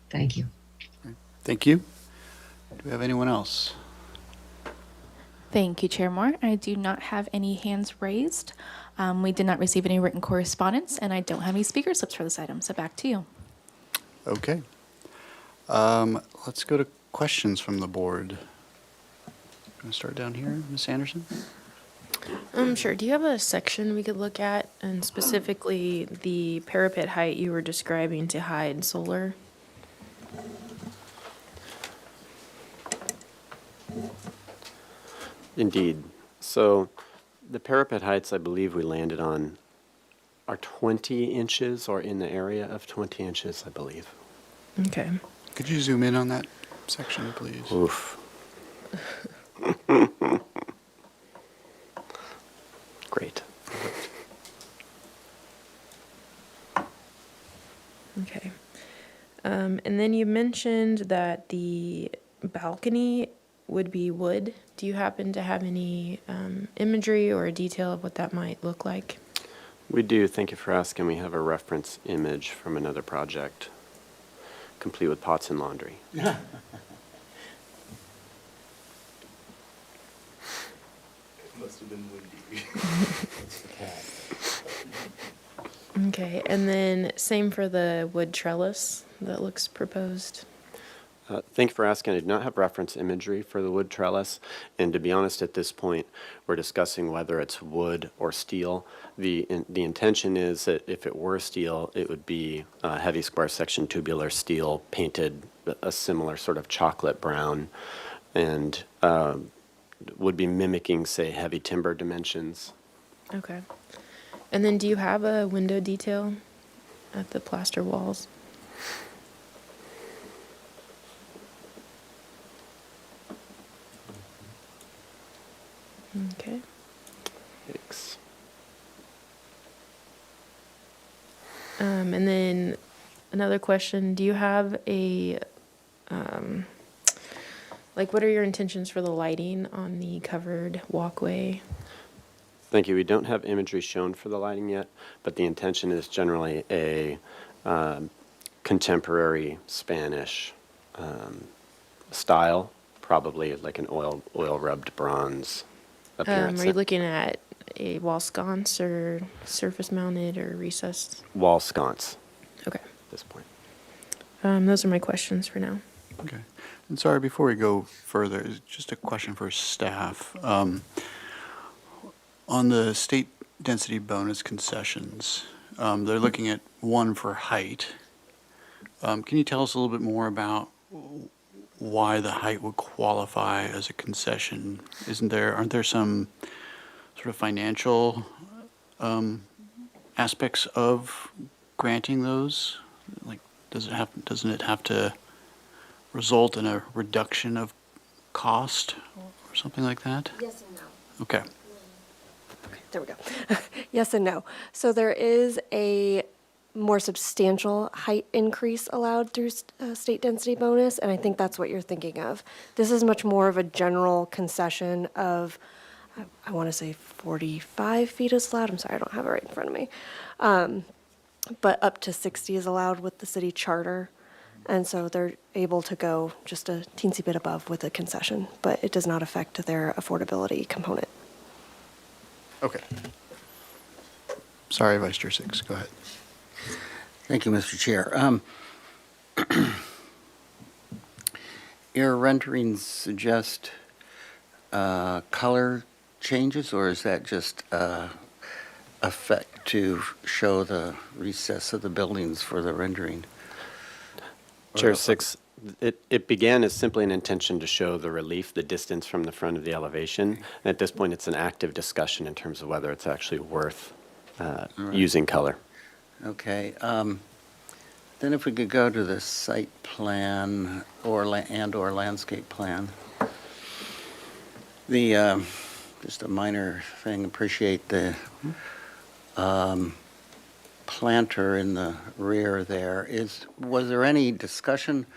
Thank you. Thank you. Do we have anyone else? Thank you, Chair Moore. I do not have any hands raised. We did not receive any written correspondence, and I don't have any speaker slips for this item, so back to you. Okay. Let's go to questions from the board. Going to start down here, Ms. Anderson? Sure. Do you have a section we could look at, and specifically the parapet height you were describing to hide solar? Indeed. So the parapet heights I believe we landed on are 20 inches or in the area of 20 inches, I believe. Okay. Could you zoom in on that section, please? Oof. Great. Okay. And then you mentioned that the balcony would be wood. Do you happen to have any imagery or a detail of what that might look like? We do. Thank you for asking. We have a reference image from another project, complete with pots and laundry. It must have been windy. Okay, and then same for the wood trellis that looks proposed. Thank you for asking. I do not have reference imagery for the wood trellis, and to be honest, at this point, we're discussing whether it's wood or steel. The intention is that if it were steel, it would be heavy square section tubular steel painted a similar sort of chocolate brown, and would be mimicking, say, heavy timber dimensions. Okay. And then do you have a window detail at the plaster walls? Okay. Thanks. And then another question, do you have a, what are your intentions for the lighting on the covered walkway? Thank you. We don't have imagery shown for the lighting yet, but the intention is generally a contemporary Spanish style, probably like an oil rubbed bronze appearance. Are you looking at a wall sconce or surface mounted or recessed? Wall sconce Okay. at this point. Those are my questions for now. Okay. And sorry, before we go further, it's just a question for staff. On the state density bonus concessions, they're looking at one for height. Can you tell us a little bit more about why the height would qualify as a concession? Aren't there some sort of financial aspects of granting those? Like, doesn't it have to result in a reduction of cost or something like that? Yes and no. Okay. There we go. Yes and no. So there is a more substantial height increase allowed through state density bonus, and I think that's what you're thinking of. This is much more of a general concession of, I want to say 45 feet is allowed. I'm sorry, I don't have it right in front of me. But up to 60 is allowed with the city charter. And so they're able to go just a teensy bit above with a concession, but it does not affect their affordability component. Okay. Sorry, Vice Chair Six, go ahead. Thank you, Mr. Chair. Your renderings suggest color changes, or is that just effect to show the recess of the buildings for the rendering? Chair Six, it began as simply an intention to show the relief, the distance from the front of the elevation. And at this point, it's an active discussion in terms of whether it's actually worth using color. Okay. Then if we could go to the site plan or landscape plan. The, just a minor thing, appreciate the planter in the rear there. Was there any discussion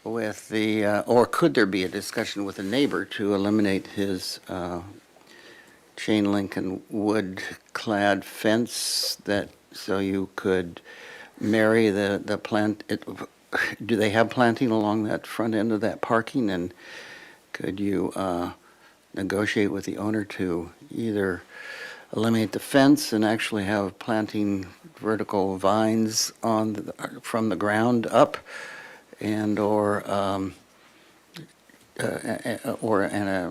with the, or could there be a discussion with a neighbor to eliminate his chain link and wood clad fence so you could marry the plant? Do they have planting along that front end of that parking? And could you negotiate with the owner to either eliminate the fence and actually have planting vertical vines from the ground up, and or a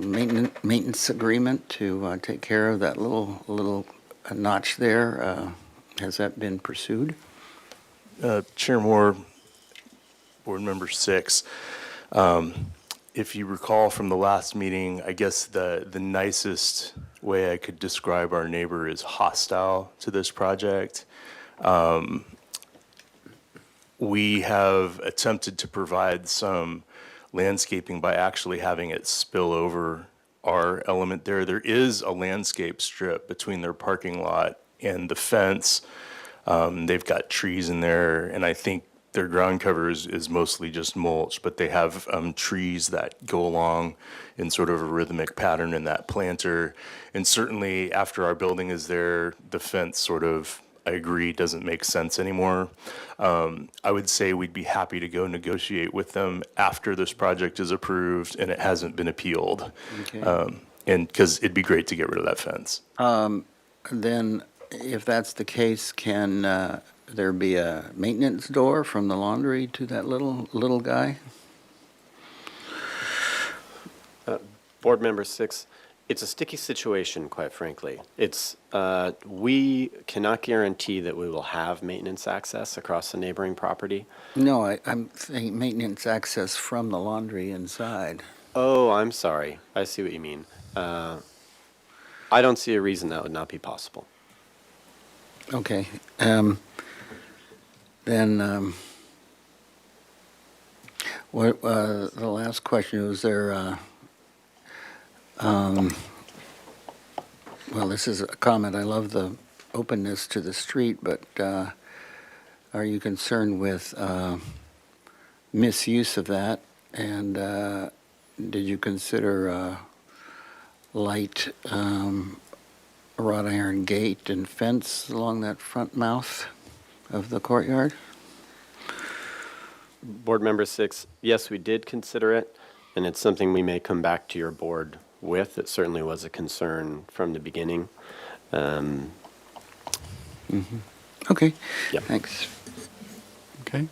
maintenance agreement to take care of that little notch there? Has that been pursued? Chair Moore, Board Member Six, if you recall from the last meeting, I guess the nicest way I could describe our neighbor is hostile to this project. We have attempted to provide some landscaping by actually having it spill over our element there. There is a landscape strip between their parking lot and the fence. They've got trees in there, and I think their ground cover is mostly just mulch, but they have trees that go along in sort of a rhythmic pattern in that planter. And certainly after our building is there, the fence sort of, I agree, doesn't make sense anymore. I would say we'd be happy to go negotiate with them after this project is approved and it hasn't been appealed. Okay. And because it'd be great to get rid of that fence. Then, if that's the case, can there be a maintenance door from the laundry to that little guy? Board Member Six, it's a sticky situation, quite frankly. We cannot guarantee that we will have maintenance access across the neighboring property. No, I'm saying maintenance access from the laundry inside. Oh, I'm sorry. I see what you mean. I don't see a reason that would not be possible. Okay. Then, the last question, was there, well, this is a comment. I love the openness to the street, but are you concerned with misuse of that? And did you consider light wrought iron gate and fence along that front mouth of the courtyard? Board Member Six, yes, we did consider it, and it's something we may come back to your board with. It certainly was a concern from the beginning. Okay, Yep. thanks. Okay.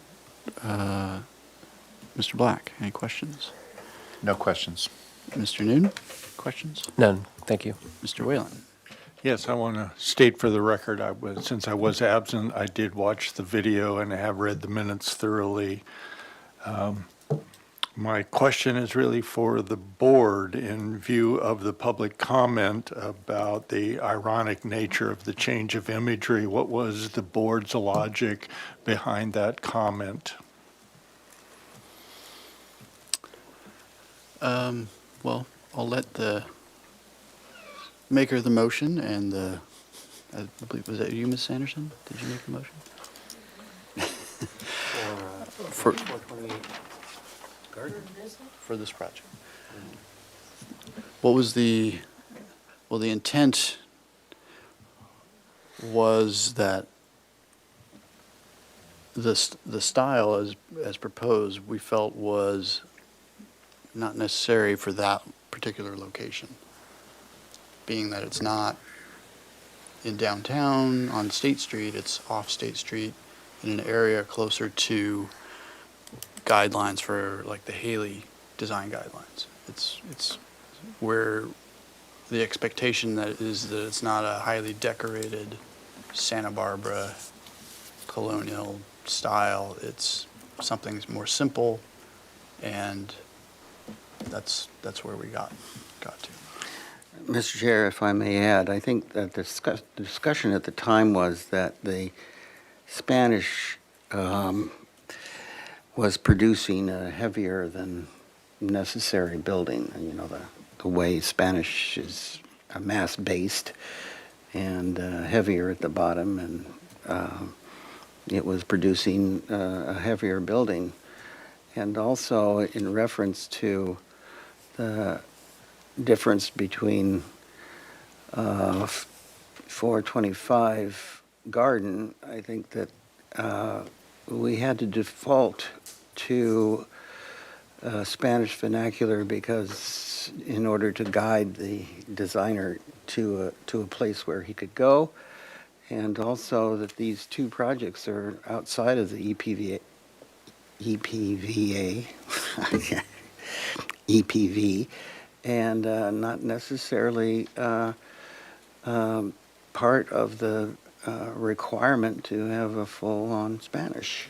Mr. Black, any questions? No questions. Mr. Noon, questions? None, thank you. Mr. Whalen? Yes, I want to state for the record, since I was absent, I did watch the video and I have read the minutes thoroughly. My question is really for the board in view of the public comment about the ironic nature of the change of imagery. What was the board's logic behind that comment? Well, I'll let the maker of the motion and the, I believe, was that you, Ms. Sanderson? Did you make the motion? For 428 Gardner? For this project. What was the intent was that the style as proposed, we felt was not necessary for that particular location, being that it's not in downtown on State Street, it's off State Street in an area closer to guidelines for like the Haley design guidelines. It's where the expectation that is that it's not a highly decorated Santa Barbara colonial style. It's something more simple, and that's where we got to. Mr. Chair, if I may add, I think that the discussion at the time was that the Spanish was producing a heavier than necessary building. You know, the way Spanish is mass-based and heavier at the bottom, and it was producing a heavier building. And also in reference to the difference between 425 Garden, I think that we had to default to Spanish vernacular because in order to guide the designer to a place where he could go, and also that these two projects are outside of the EPV, and not necessarily part of the requirement to have a full-on Spanish.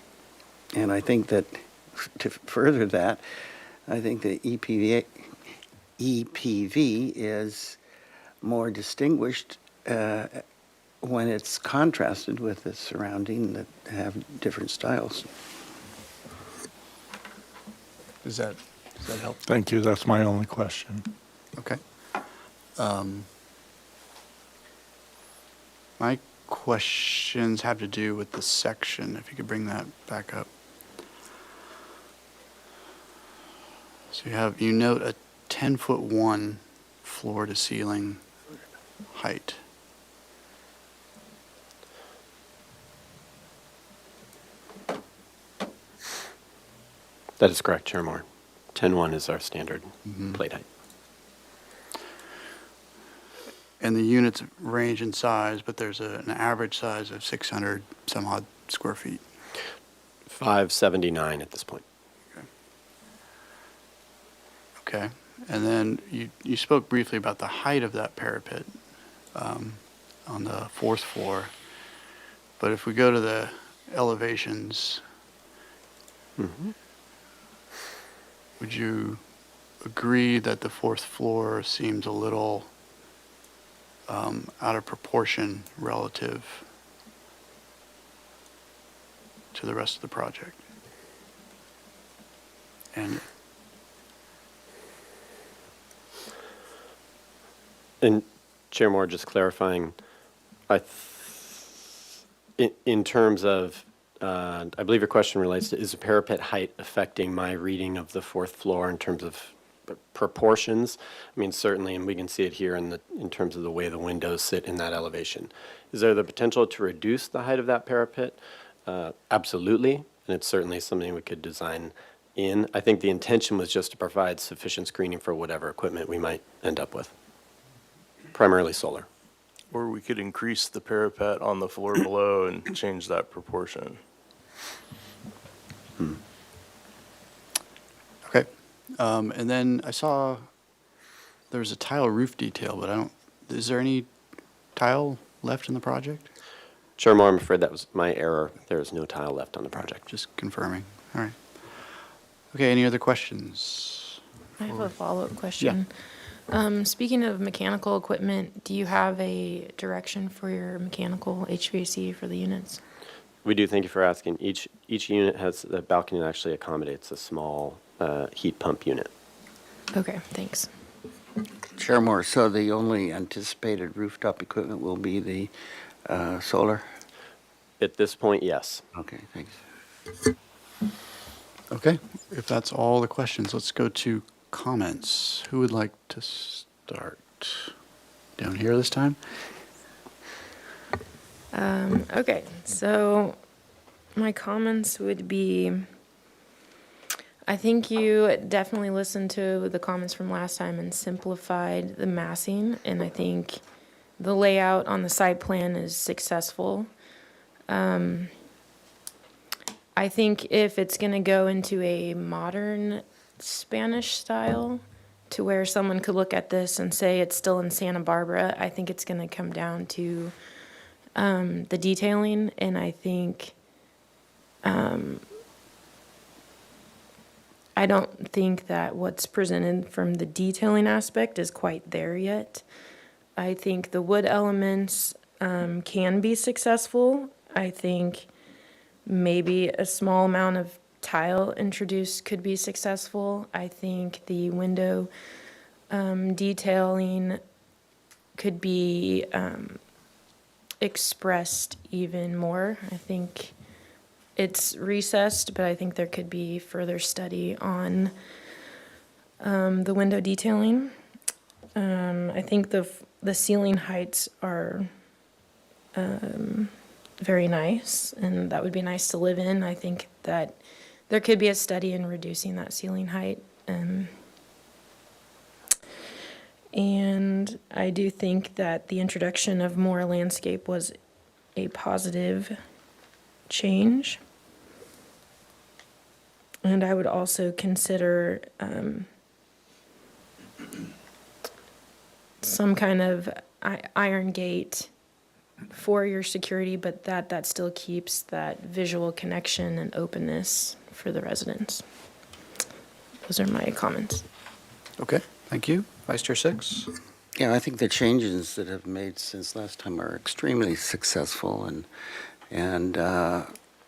And I think that to further that, I think the EPV is more distinguished when it's contrasted with the surrounding that have different styles. Does that help? Thank you. That's my only question. Okay. My questions have to do with the section, if you could bring that back up. So you note a 10-foot-1 floor to ceiling height. That is correct, Chair Moore. 10-1 is our standard plate height. And the units range in size, but there's an average size of 600 some odd square feet. 579 at this point. Okay. And then you spoke briefly about the height of that parapet on the fourth floor. But if we go to the elevations, would you agree that the fourth floor seems a little out of proportion relative to the rest of the project? And Chair Moore, just clarifying, in terms of, I believe your question relates to, is the parapet height affecting my reading of the fourth floor in terms of proportions? I mean, certainly, and we can see it here in terms of the way the windows sit in that elevation. Is there the potential to reduce the height of that parapet? Absolutely, and it's certainly something we could design in. I think the intention was just to provide sufficient screening for whatever equipment we might end up with, primarily solar. Or we could increase the parapet on the floor below and change that proportion. Okay. And then I saw there was a tile roof detail, but is there any tile left in the project? Chair Moore, I'm afraid that was my error. There is no tile left on the project. Just confirming. All right. Okay, any other questions? I have a follow-up question. Speaking of mechanical equipment, do you have a direction for your mechanical HVAC for the units? We do, thank you for asking. Each unit has a balcony that actually accommodates a small heat pump unit. Okay, thanks. Chair Moore, so the only anticipated rooftop equipment will be the solar? At this point, yes. Okay, thanks. Okay, if that's all the questions, let's go to comments. Who would like to start? Down here this time? Okay, so my comments would be, I think you definitely listened to the comments from last time and simplified the massing, and I think the layout on the site plan is successful. I think if it's gonna go into a modern Spanish style, to where someone could look at this and say it's still in Santa Barbara, I think it's gonna come down to the detailing, and I think I don't think that what's presented from the detailing aspect is quite there yet. I think the wood elements can be successful. I think maybe a small amount of tile introduced could be successful. I think the window detailing could be expressed even more. I think it's recessed, but I think there could be further study on the window detailing. I think the ceiling heights are very nice, and that would be nice to live in. I think that there could be a study in reducing that ceiling height. And I do think that the introduction of more landscape was a positive change. And I would also consider some kind of iron gate for your security, but that still keeps that visual connection and openness for the residents. Those are my comments. Okay, thank you. Vice Chair Six? Yeah, I think the changes that have made since last time are extremely successful and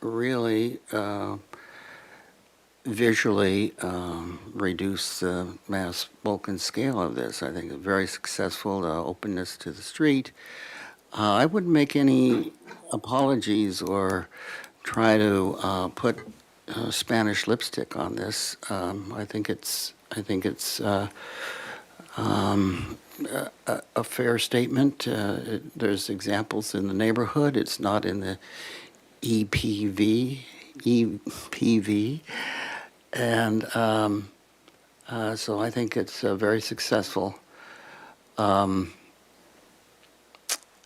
really visually reduce the mass, bulk, and scale of this. I think it's very successful, the openness to the street. I wouldn't make any apologies or try to put Spanish lipstick on this. I think it's a fair statement. There's examples in the neighborhood. It's not in the EPV, and so I think it's very successful.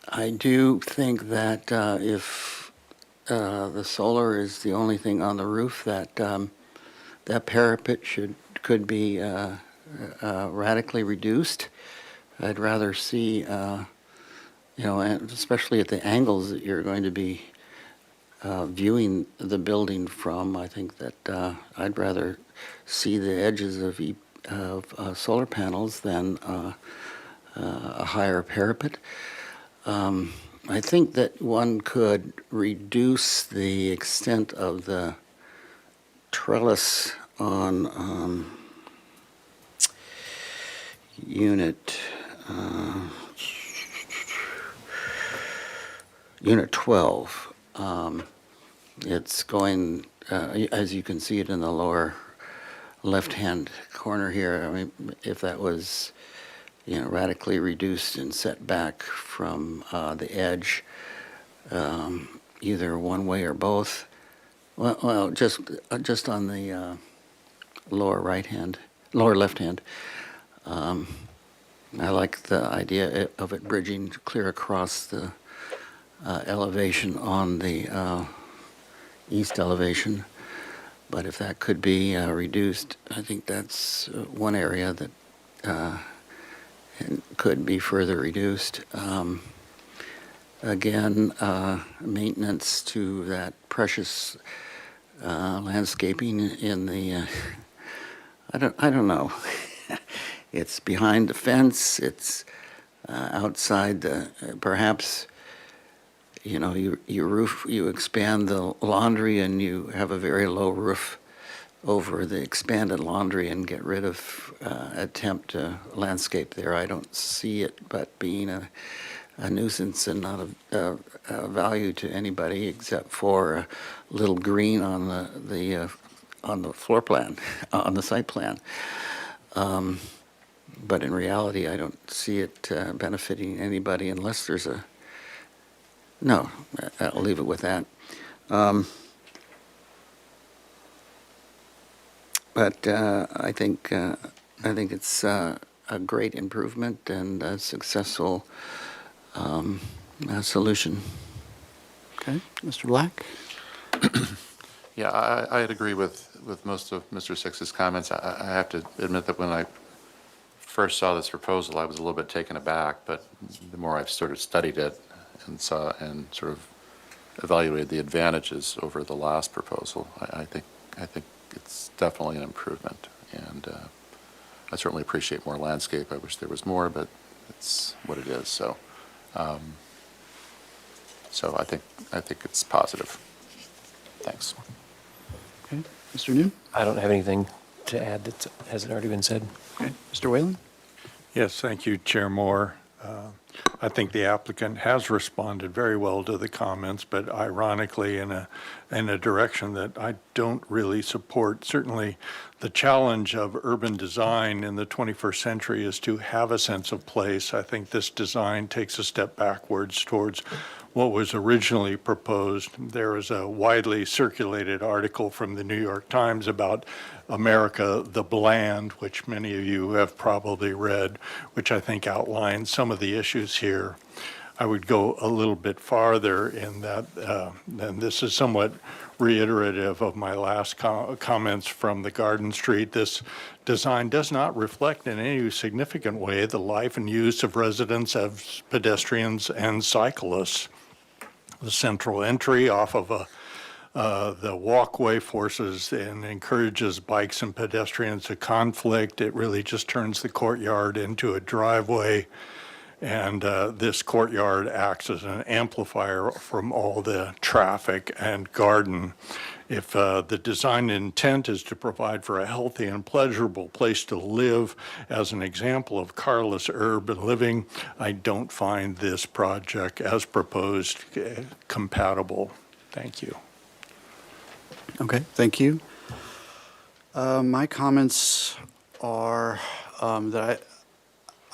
I do think that if the solar is the only thing on the roof, that that parapet could be radically reduced. I'd rather see, and especially at the angles that you're going to be viewing the building from, I think that I'd rather see the edges of solar panels than a higher parapet. I think that one could reduce the extent of the trellis on unit 12. It's going, as you can see it in the lower left-hand corner here. I mean, if that was, radically reduced and set back from the edge, either one way or both. Well, just on the lower left hand. I like the idea of it bridging clear across the elevation on the east elevation. But if that could be reduced, I think that's one area that could be further reduced. Again, maintenance to that precious landscaping in the I don't know. It's behind the fence, it's outside the, perhaps, you know, you expand the laundry and you have a very low roof over the expanded laundry and get rid of, attempt to landscape there. I don't see it but being a nuisance and not a value to anybody except for a little green on the floor plan, on the site plan. But in reality, I don't see it benefiting anybody unless there's a, no, I'll leave it with that. But I think it's a great improvement and a successful solution. Okay, Mr. Black? Yeah, I'd agree with most of Mr. Six's comments. I have to admit that when I first saw this proposal, I was a little bit taken aback, but the more I've sort of studied it and saw and sort of evaluated the advantages over the last proposal, I think it's definitely an improvement. And I certainly appreciate more landscape. I wish there was more, but it's what it is. So, so I think it's positive. Thanks. Okay, Mr. New? I don't have anything to add that hasn't already been said. Okay, Mr. Whalen? Yes, thank you, Chair Moore. I think the applicant has responded very well to the comments, but ironically in a direction that I don't really support. Certainly, the challenge of urban design in the 21st century is to have a sense of place. I think this design takes a step backwards towards what was originally proposed. There is a widely circulated article from the New York Times about America the Bland, which many of you have probably read, which I think outlines some of the issues here. I would go a little bit farther in that, and this is somewhat reiterative of my last comments from the Garden Street. This design does not reflect in any significant way the life and use of residents as pedestrians and cyclists. The central entry off of the walkway forces and encourages bikes and pedestrians to conflict. It really just turns the courtyard into a driveway. And this courtyard acts as an amplifier from all the traffic and garden. If the design intent is to provide for a healthy and pleasurable place to live as an example of carless urban living, I don't find this project as proposed compatible. Thank you. Okay, thank you. My comments are that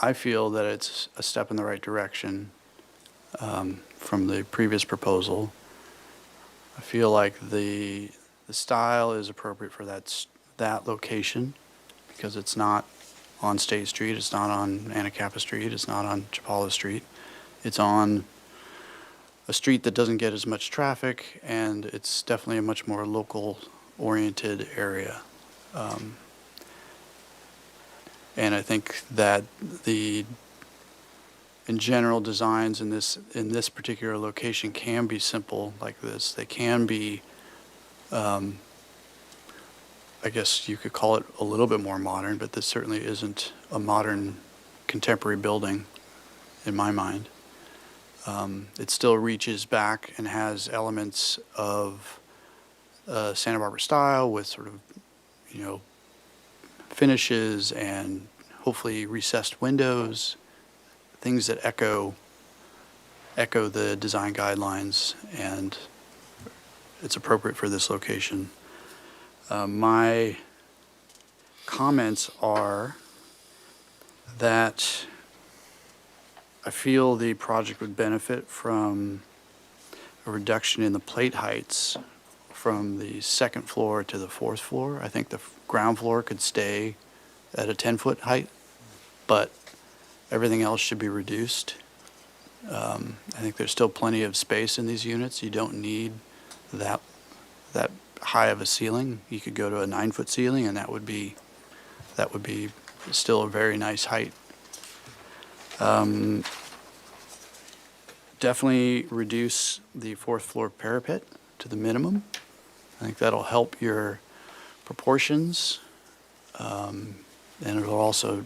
I feel that it's a step in the right direction from the previous proposal. I feel like the style is appropriate for that location because it's not on State Street, it's not on Anacapa Street, it's not on Chapala Street. It's on a street that doesn't get as much traffic, and it's definitely a much more local-oriented area. And I think that in general, designs in this particular location can be simple like this. They can be, I guess you could call it a little bit more modern, but this certainly isn't a modern contemporary building in my mind. It still reaches back and has elements of Santa Barbara style with sort of, you know, finishes and hopefully recessed windows, things that echo the design guidelines, and it's appropriate for this location. My comments are that I feel the project would benefit from a reduction in the plate heights from the second floor to the fourth floor. I think the ground floor could stay at a 10-foot height, but everything else should be reduced. I think there's still plenty of space in these units. You don't need that high of a ceiling. You could go to a 9-foot ceiling, and that would be still a very nice height. Definitely reduce the fourth floor parapet to the minimum. I think that'll help your proportions. And it'll also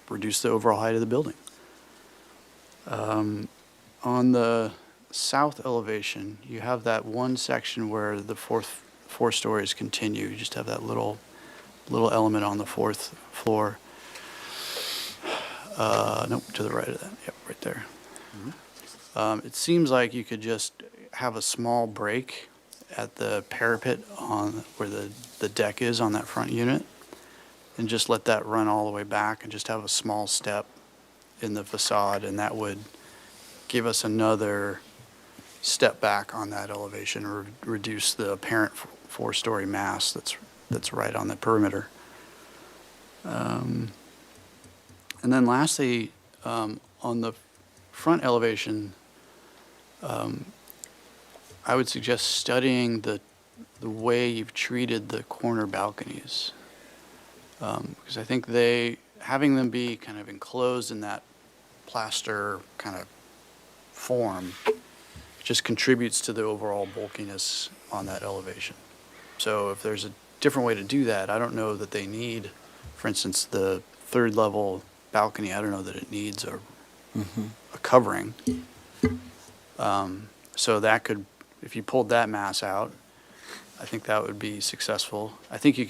reduce the overall height of the building. On the south elevation, you have that one section where the four stories continue. You just have that little element on the fourth floor. Nope, to the right of that. Yep, right there. It seems like you could just have a small break at the parapet on where the deck is on that front unit, and just let that run all the way back and just have a small step in the facade, and that would give us another step back on that elevation, or reduce the apparent four-story mass that's right on the perimeter. And then lastly, on the front elevation, I would suggest studying the way you've treated the corner balconies. Because I think having them be kind of enclosed in that plaster kind of form just contributes to the overall bulkiness on that elevation. So if there's a different way to do that, I don't know that they need, for instance, the third level balcony, I don't know that it needs a covering. So that could, if you pulled that mass out, I think that would be successful. I think you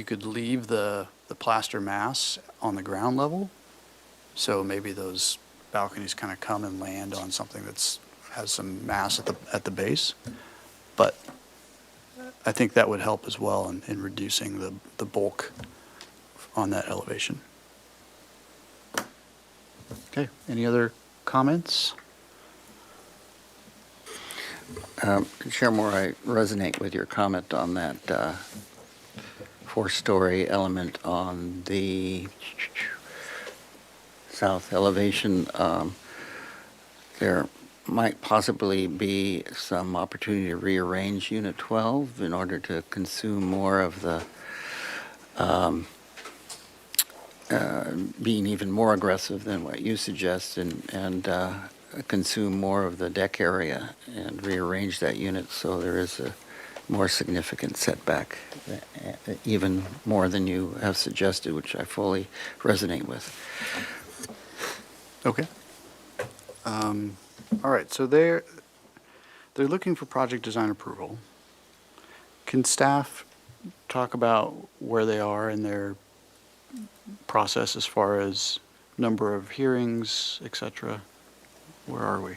could leave the plaster mass on the ground level. So maybe those balconies kind of come and land on something has some mass at the base. But I think that would help as well in reducing the bulk on that elevation. Okay, any other comments? Chair Moore, I resonate with your comment on that four-story element on the south elevation. There might possibly be some opportunity to rearrange Unit 12 in order to consume more of the, being even more aggressive than what you suggest, and consume more of the deck area and rearrange that unit so there is a more significant setback, even more than you have suggested, which I fully resonate with. Okay. All right, so they're looking for project design approval. Can staff talk about where they are in their process as far as number of hearings, et cetera? Where are we?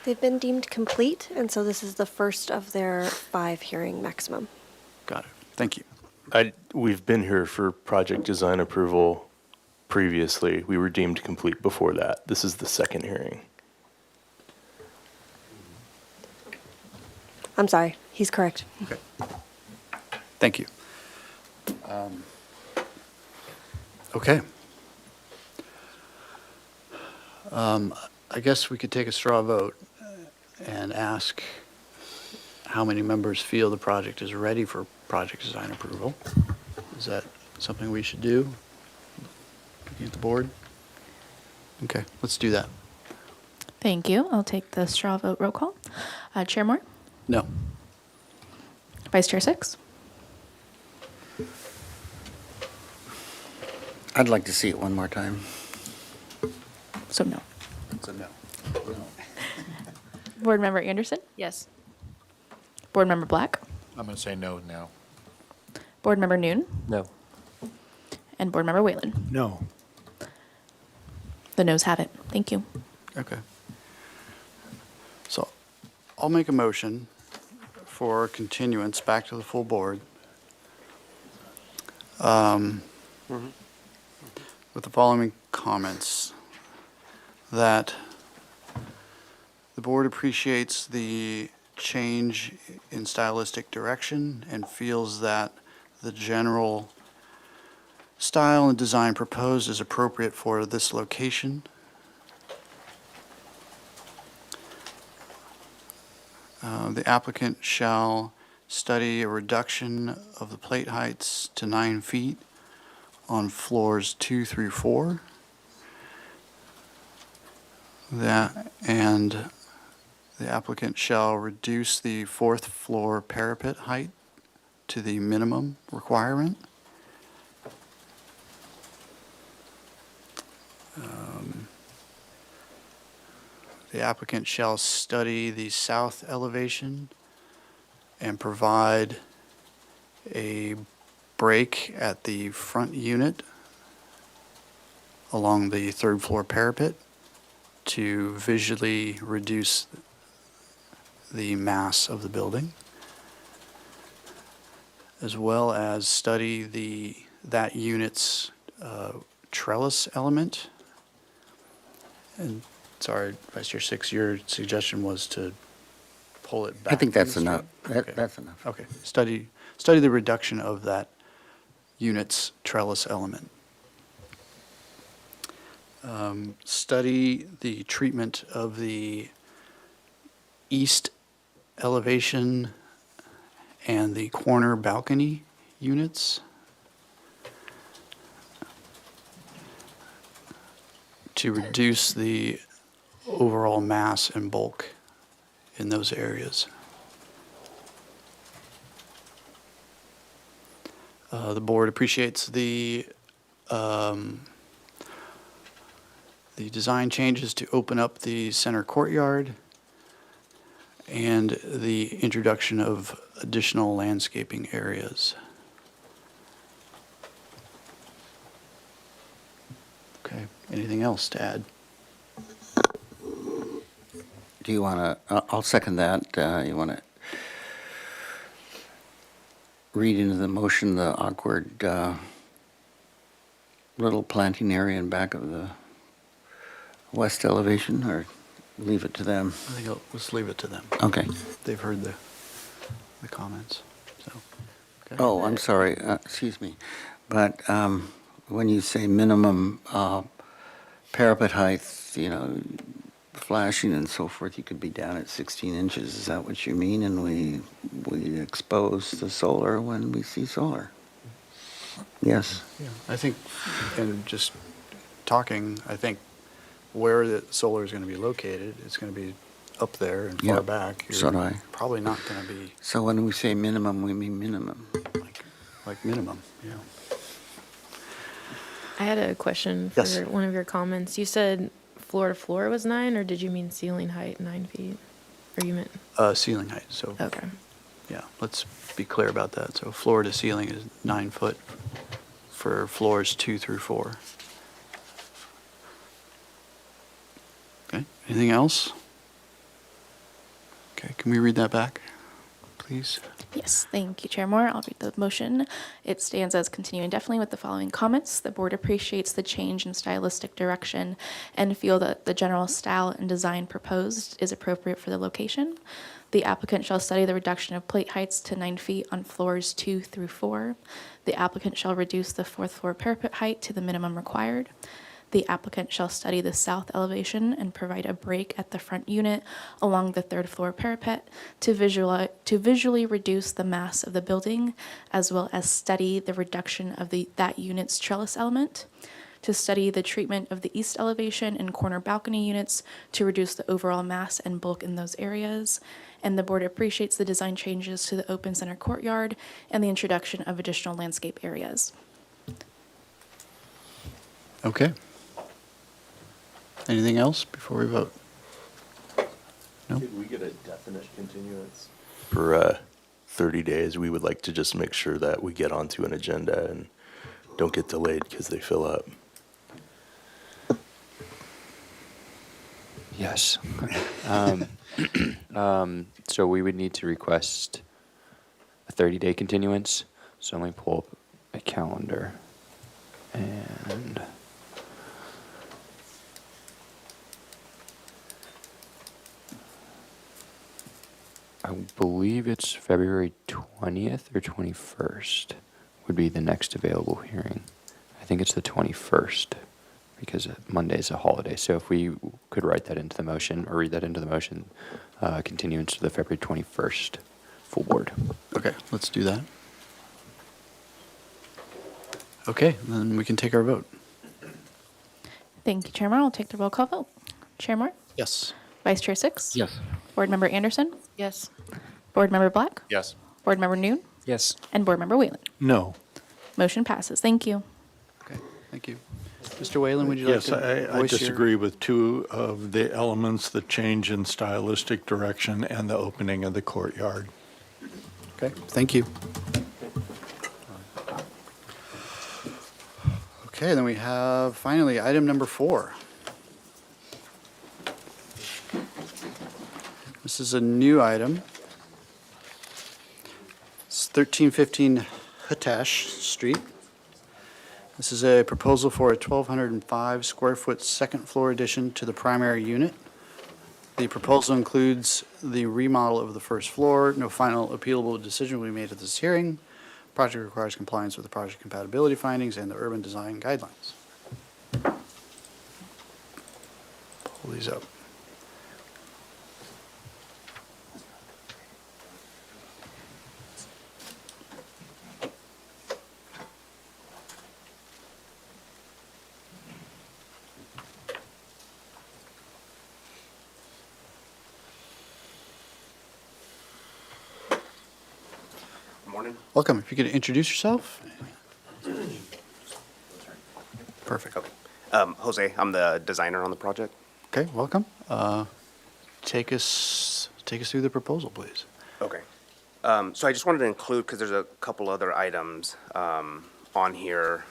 They've been deemed complete, and so this is the first of their 5 hearing maximum. Got it. Thank you. We've been here for project design approval previously. We were deemed complete before that. This is the second hearing. I'm sorry, he's correct. Okay. Thank you. Okay. I guess we could take a straw vote and ask how many members feel the project is ready for project design approval. Is that something we should do? Looking at the board? Okay, let's do that. Thank you. I'll take the straw vote roll call. Chair Moore? No. Vice Chair Six? I'd like to see it one more time. So no. It's a no. Board Member Anderson? Yes. Board Member Black? I'm going to say no now. Board Member Noon? No. And Board Member Whalen? No. The noes have it. Thank you. Okay. So I'll make a motion for continuance back to the full board. With the following comments. That the board appreciates the change in stylistic direction and feels that the general style and design proposed is appropriate for this location. The applicant shall study a reduction of the plate heights to 9 feet on floors 2 through 4. And the applicant shall reduce the 4th floor parapet height to the minimum requirement. the applicant shall study the south elevation and provide a break at the front unit along the third floor parapet to visually reduce the mass of the building, as well as study that unit's trellis element. And sorry, Vice Chair Six, your suggestion was to pull it back. I think that's from the enough. street? Okay. That's enough. Okay, study the reduction of that unit's trellis element. Study the treatment of the east elevation and the corner balcony units to reduce the overall mass and bulk in those areas. The board appreciates the design changes to open up the center courtyard and the introduction of additional landscaping areas. Okay, anything else to add? Do you want to, I'll second that. You want to read into the motion the awkward little planting area in back of the west elevation, or leave it to them? I think let's leave it to them. Okay. They've heard the comments, so. okay. Oh, I'm sorry, excuse me. But when you say minimum parapet height, you know, flashing and so forth, you could be down at 16 inches. Is that what you mean? And we expose the solar when we see solar? Yes. Yeah, I think, and just talking, I think where the solar is going to be located, it's going to be up there and far Yeah, back. so do I. Probably not going to be So when we say minimum, we mean minimum. like minimum, yeah. I had a question for Yes. one of your comments. You said floor to floor was 9, or did you mean ceiling height 9 feet? Or you meant? Ceiling height, so. Okay. Yeah, let's be clear about that. So floor to ceiling is 9 foot for floors 2 through 4. Okay, anything else? Okay, can we read that back, please? Yes, thank you, Chair Moore. I'll read the motion. It stands as continue indefinitely with the following comments. The board appreciates the change in stylistic direction and feel that the general style and design proposed is appropriate for the location. The applicant shall study the reduction of plate heights to 9 feet on floors 2 through 4. The applicant shall reduce the fourth floor parapet height to the minimum required. The applicant shall study the south elevation and provide a break at the front unit along the third floor parapet to visually reduce the mass of the building, as well as study the reduction of that unit's trellis element. To study the treatment of the east elevation and corner balcony units to reduce the overall mass and bulk in those areas. And the board appreciates the design changes to the open center courtyard and the introduction of additional landscape areas. Okay. Anything else before we vote? No? Could we get a definite continuance? For 30 days, we would like to just make sure that we get onto an agenda and don't get delayed because they fill up. Yes. So we would need to request a 30-day continuance. So let me pull up a calendar. And I believe it's February 20th or 21st would be the next available hearing. I think it's the 21st because Monday's a holiday. So if we could write that into the motion or read that into the motion, continuance to the February 21st full board. Okay, let's do that. Okay, then we can take our vote. Thank you, Chair Moore. I'll take the roll call vote. Chair Moore? Yes. Vice Chair Six? Yes. Board Member Anderson? Yes. Board Member Black? Yes. Board Member Noon? Yes. And Board Member Whalen? No. Motion passes. Thank you. Okay, thank you. Mr. Whalen, would you like Yes, to I voice your? disagree with two of the elements, the change in stylistic direction and the opening of the courtyard. Okay, thank you. Okay, then we have finally item number 4. This is a new item. It's 1315 Hutash Street. This is a proposal for a 1,205 square foot second floor addition to the primary unit. The proposal includes the remodel of the first floor. No final appealable decision will be made at this hearing. Project requires compliance with the project compatibility findings and the urban design guidelines. Pull these up. Morning. Welcome. If you could introduce yourself. Perfect. Okay. Jose, I'm the designer on the project. Okay, welcome. Take us through the proposal, please. Okay. So I just wanted to include, because there's a couple other items on here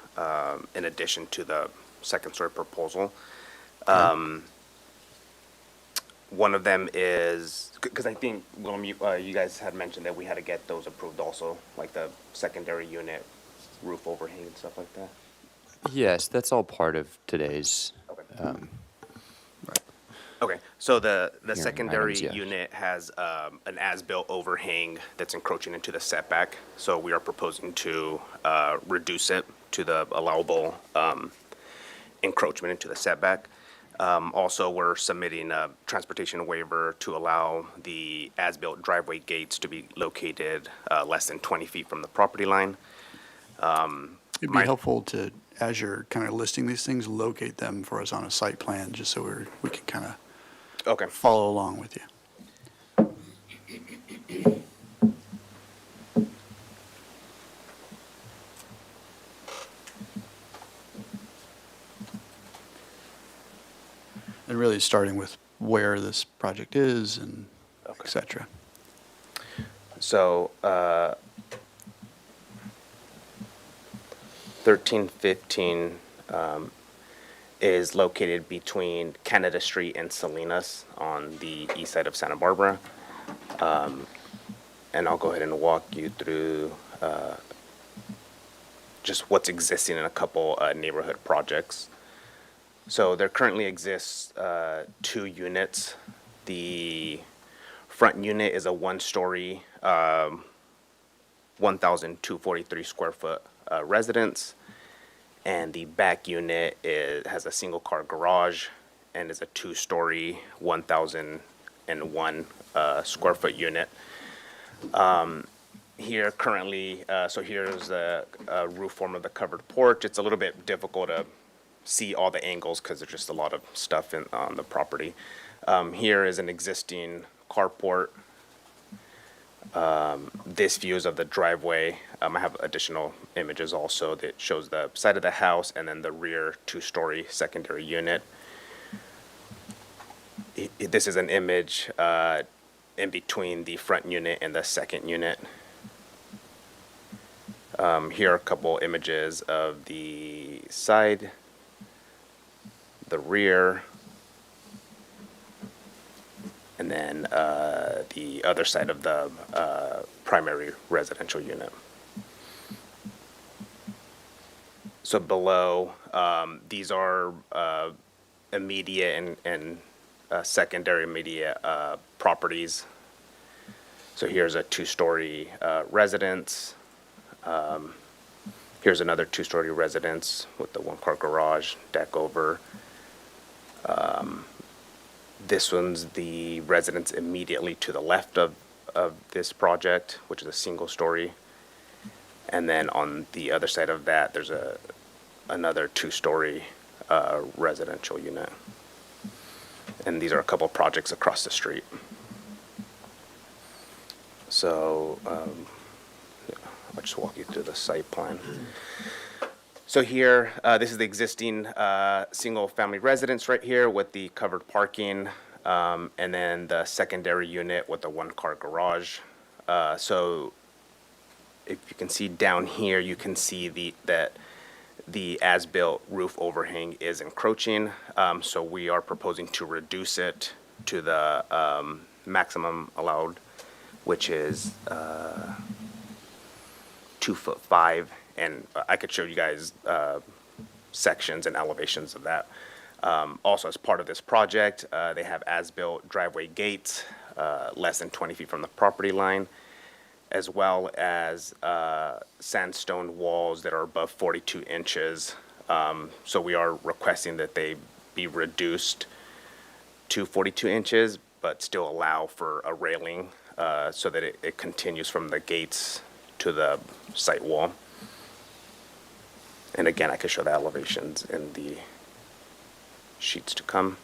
in addition to the second story proposal. One of them is, because I think, Willem, you guys had mentioned that we had to get those approved also, like the secondary unit roof overhang and stuff like that. Yes, that's all part of today's, Okay, so the Hearing secondary items, yes. unit has an as-built overhang that's encroaching into the setback. So we are proposing to reduce it to the allowable encroachment into the setback. Also, we're submitting a transportation waiver to allow the as-built driveway gates to be located less than 20 feet from the property line. It'd be helpful to, as you're kind of listing these things, locate them for us on a site plan, just so we can kind of follow along with you. And really starting with where this project is and et cetera. So 1315 is located between Canada Street and Salinas on the east side of Santa Barbara. And I'll go ahead and walk you through just what's existing in a couple neighborhood projects. So there currently exists 2 units. The front unit is a 1-story, 1,243 square foot residence. And the back unit has a single car garage and is a 2-story, 1,001 square foot unit. Here currently, so here's the roof form of the covered porch. It's a little bit difficult to see all the angles because there's just a lot of stuff on the property. Here is an existing carport. This view is of the driveway. I have additional images also that shows the side of the house and then the rear 2-story secondary unit. This is an image in between the front unit and the second unit. Here are a couple images of the side, the rear, and then the other side of the primary residential unit. So below, these are immediate and secondary immediate properties. So here's a 2-story residence. Here's another 2-story residence with the 1-car garage, deck over. This one's the residence immediately to the left of this project, which is a single story. And then on the other side of that, there's another 2-story residential unit. And these are a couple projects across the street. So I'll just walk you through the site plan. So here, this is the existing single-family residence right here with the covered parking, and then the secondary unit with the one-car garage. So if you can see down here, you can see that the as-built roof overhang is encroaching. So we are proposing to reduce it to the maximum allowed, which is 2'5", and I could show you guys sections and elevations of that. Also, as part of this project, they have as-built driveway gates less than 20 feet from the property line, as well as sandstone walls that are above 42 inches. So we are requesting that they be reduced to 42 inches, but still allow for a railing so that it continues from the gates to the site wall. And again, I could show the elevations in the sheets to come.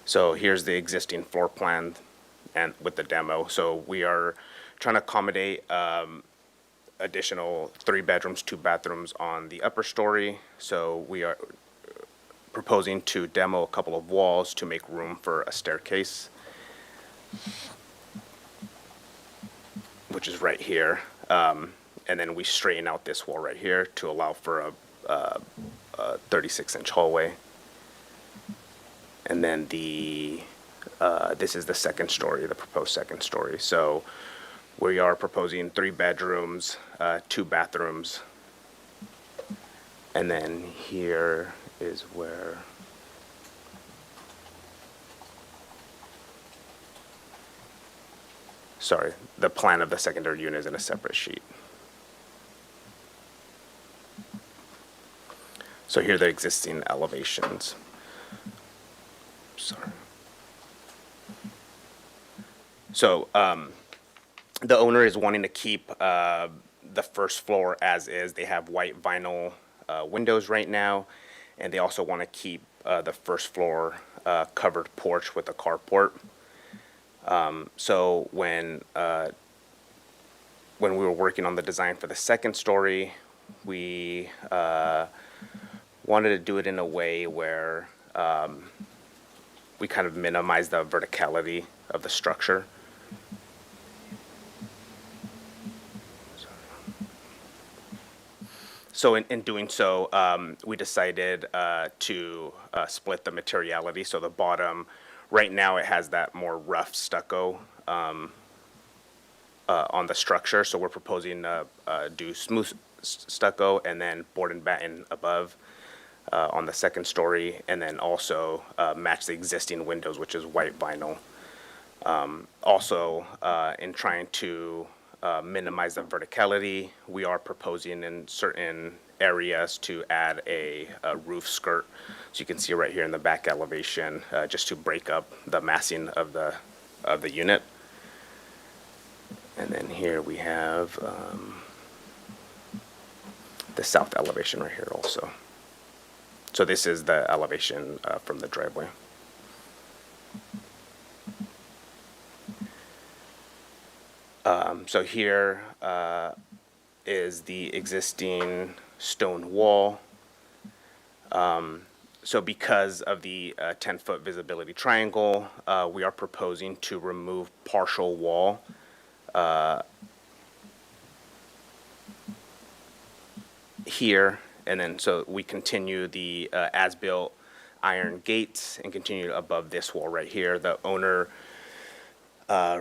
So here's the existing floor plan and with the demo. So we are trying to accommodate additional 3 bedrooms, 2 bathrooms on the upper story. So we are proposing to demo a couple of walls to make room for a staircase, which is right here. And then we straighten out this wall right here to allow for a 36-inch hallway. And then this is the second story, the proposed second story. So we are proposing 3 bedrooms, 2 bathrooms. And then here is where sorry, the plan of the secondary unit is in a separate sheet. So here are the existing elevations. Sorry. So the owner is wanting to keep the first floor as is. They have white vinyl windows right now, and they also want to keep the first floor covered porch with a carport. So when we were working on the design for the second story, we wanted to do it in a way where we kind of minimize the verticality of the structure. So in doing so, we decided to split the materiality. So the bottom, right now it has that more rough stucco on the structure. So we're proposing to do smooth stucco and then board and batten above on the second story, and then also match the existing windows, which is white vinyl. Also, in trying to minimize the verticality, we are proposing in certain areas to add a roof skirt. So you can see right here in the back elevation, just to break up the massing of the unit. And then here we have the south elevation right here also. So this is the elevation from the driveway. So here is the existing stone wall. So because of the 10-foot visibility triangle, we are proposing to remove partial wall here, and then so we continue the as-built iron gates and continue above this wall right here. The owner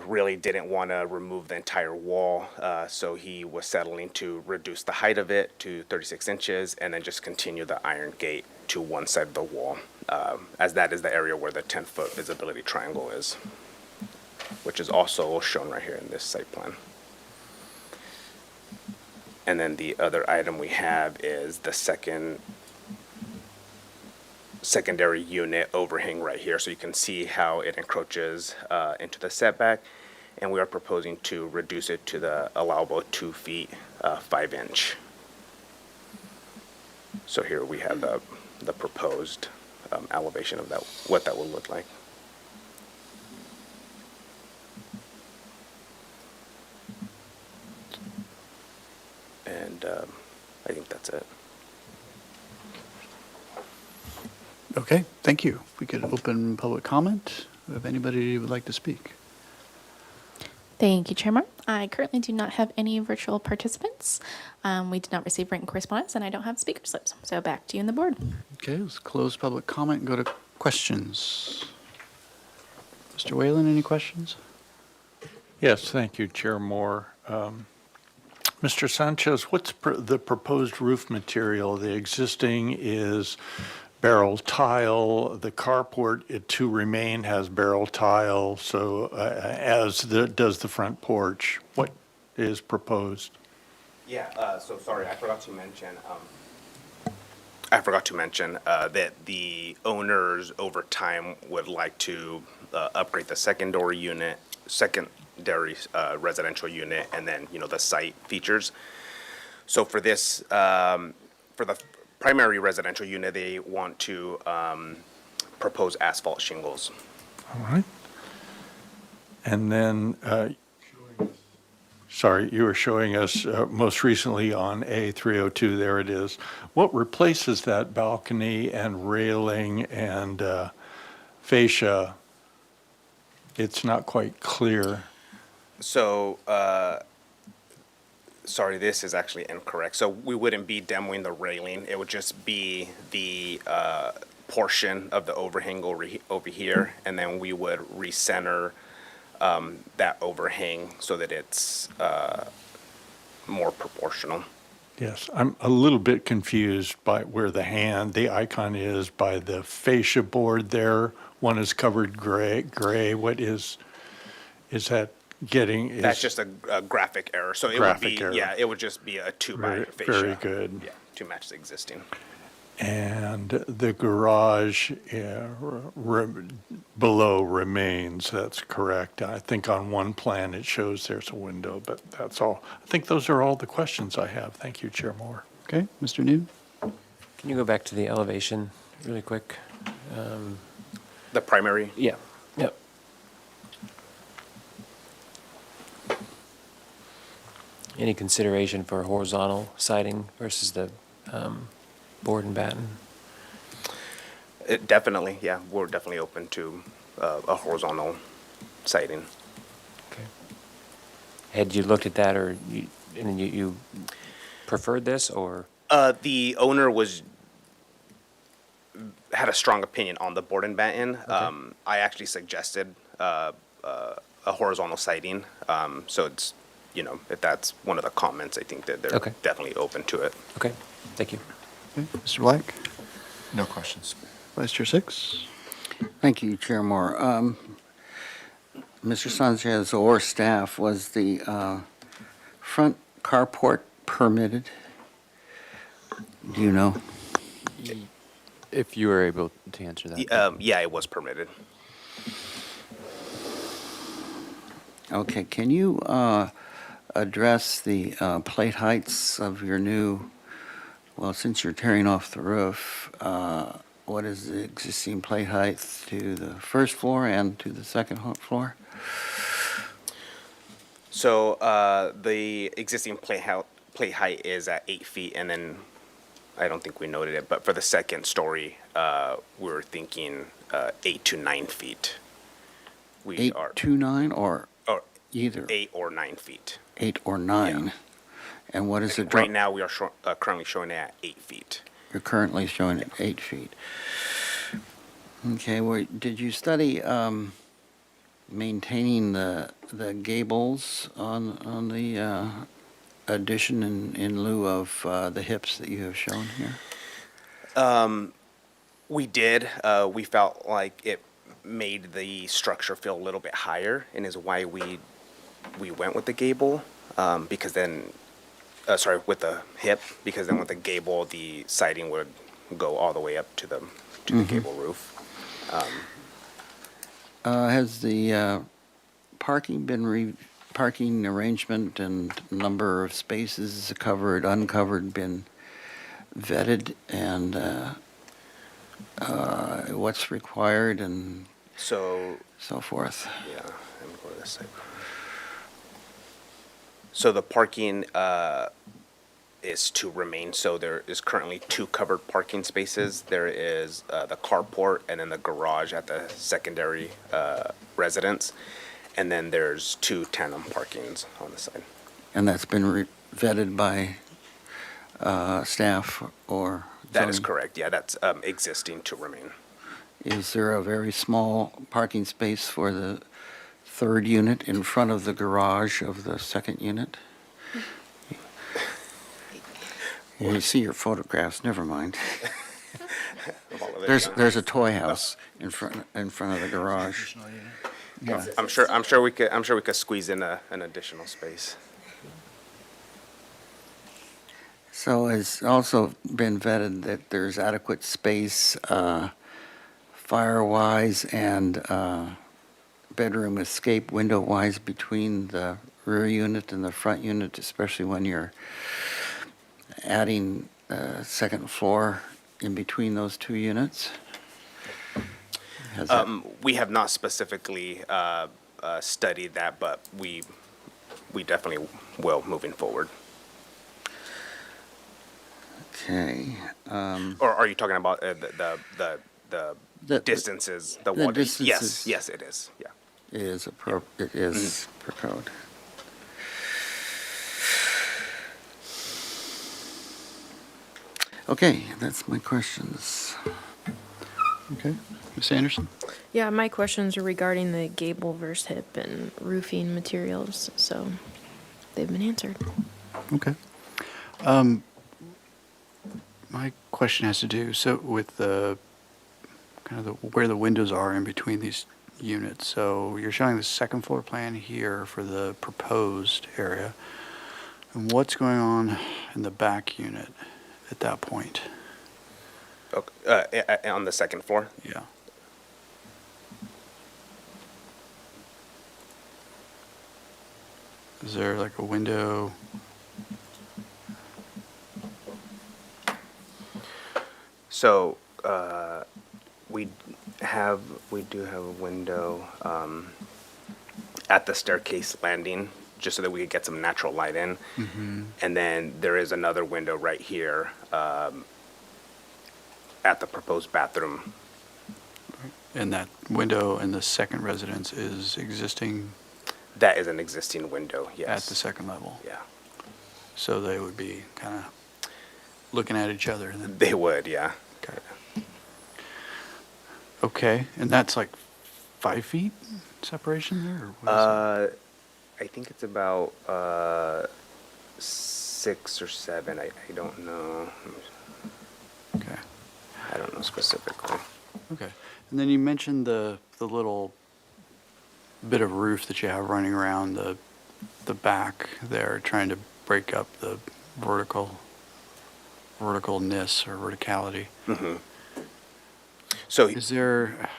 really didn't want to remove the entire wall, so he was settling to reduce the height of it to 36 inches and then just continue the iron gate to one side of the wall, as that is the area where the 10-foot visibility triangle is, which is also shown right here in this site plan. And then the other item we have is the secondary unit overhang right here. So you can see how it encroaches into the setback. And we are proposing to reduce it to the allowable 2 feet, 5 inch. So here we have the proposed elevation of that, what that will look like. And And I think that's it. Okay, thank you. If we could open public comment, if anybody would like to speak. Thank you, Chair Moore. I currently do not have any virtual participants. We did not receive written correspondence, and I don't have speaker slips. So back to you and the board. Okay, let's close public comment and go to questions. Mr. Whalen, any questions? Yes, thank you, Chair Moore. Mr. Sanchez, what's the proposed roof material? The existing is barrel tile. The carport to remain has barrel tile, so does the front porch. What is proposed? Yeah, so sorry, I forgot to mention that the owners over time would like to upgrade the secondary residential unit, and then, the site features. So for this, for the primary residential unit, they want to propose asphalt shingles. All right. And then, sorry, you were showing us most recently on A302, there it is. What replaces that balcony and railing and fascia? It's not quite clear. So, sorry, this is actually incorrect. So we wouldn't be demoing the railing. It would just be the portion of the overhang over here, and then we would recenter that overhang so that it's more proportional. Yes, I'm a little bit confused by where the icon is by the fascia board there. One is covered gray. What is that getting? That's just a graphic error. So it would be, Graphic error. yeah, it would just be a 2x fascia. Very good. Yeah, to match the existing. And the garage below remains, that's correct. I think on one plan it shows there's a window, but that's all. I think those are all the questions I have. Thank you, Chair Moore. Okay, Mr. Newton? Can you go back to the elevation really quick? The primary? Yeah. Yep. Any consideration for horizontal siding versus the board and batten? Definitely, yeah. We're definitely open to a horizontal siding. Okay. Had you looked at that, or you preferred this, or? The owner had a strong opinion on the board and batten. Okay. I actually suggested a horizontal siding. So it's, if that's one of the comments, I think that they're Okay. definitely open to it. Okay, thank you. Okay, Mr. Black? No questions. Vice Chair Six? Thank you, Chair Moore. Mr. Sanchez or staff, was the front carport permitted? Do you know? If you were able to answer that. Yeah, it was permitted. Okay, can you address the plate heights of your new, well, since you're tearing off the roof, what is the existing plate height to the first floor and to the second floor? So the existing plate height is at 8 feet, and then I don't think we noted it, but for the second story, we were thinking 8 to 9 feet. We 8 are to 9 or either? 8 or 9 feet. 8 or 9? Yeah. And what is it? Right now, we are currently showing it at 8 feet. You're currently showing it 8 feet. Okay, well, did you study maintaining the gables on the addition in lieu of the hips that you have shown here? We did. We felt like it made the structure feel a little bit higher, and is why we went with the gable, because then, with the hip, because then with the gable, the siding would go all the way up to the gable roof. Has the parking arrangement and number of spaces, covered, uncovered, been vetted, and what's required and so forth? Yeah, let me go to this side. So the parking is to remain. So there is currently 2 covered parking spaces. There is the carport and then the garage at the secondary residence. And then there's 2 tandem parkings on the side. And that's been vetted by staff or? That is zoning? correct. Yeah, that's existing to remain. Is there a very small parking space for the third unit in front of the garage of the second unit? You see your photographs, never mind. There's a toy house in front of the garage. Yeah. I'm sure we could squeeze in an additional space. So it's also been vetted that there's adequate space, fire-wise and bedroom escape window-wise between the rear unit and the front unit, especially when you're adding second floor in between those 2 units? Has that- We have not specifically studied that, but we definitely will moving forward. Okay. Or are you talking about the distances, the water? distances. Yes, it is, yeah. It is per code. Okay, that's my questions. Okay. Ms. Anderson? Yeah, my questions are regarding the gable versus hip and roofing materials, so they've been answered. Okay. My question has to do, so with the, kind of where the windows are in between these units. So you're showing the second floor plan here for the proposed area. And what's going on in the back unit at that point? Okay, on the second floor? Yeah. Is there like a window? So, we do have a window at the staircase landing, just so that we could get some natural light in. And then there is another window right here at the proposed bathroom. And that window in the second residence is existing That is an existing window, yes. at the second level? Yeah, So they would be kind of looking at each other and then? they would, yeah. Okay. Okay, and that's like 5 feet separation there, or what is it? I think it's about 6 or 7, I don't know. Okay, I don't know specifically. okay. And then you mentioned the little bit of roof that you have running around the back there, trying to break up the verticalness or verticality. So, Is there,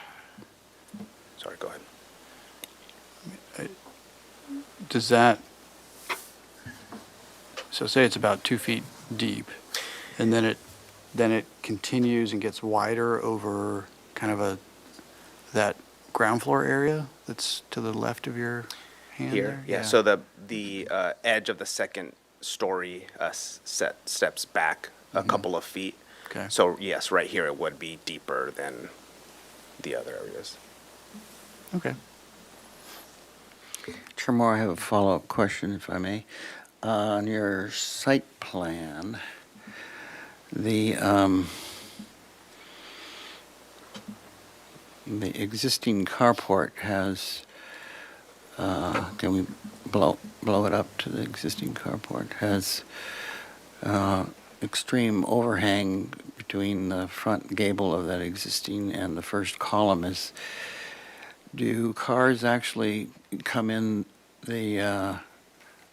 sorry, go ahead. does that, so say it's about 2 feet deep, and then it continues and gets wider over kind of that ground floor area that's to the left of your hand Here, there? yeah, so the edge of the second story steps back a couple of feet. Okay. So yes, right here it would be deeper than the other areas. Okay. Chair Moore, I have a follow-up question, if I may. On your site plan, the existing carport has, can we blow it up to the existing carport, has extreme overhang between the front gable of that existing and the first column. Do cars actually come in the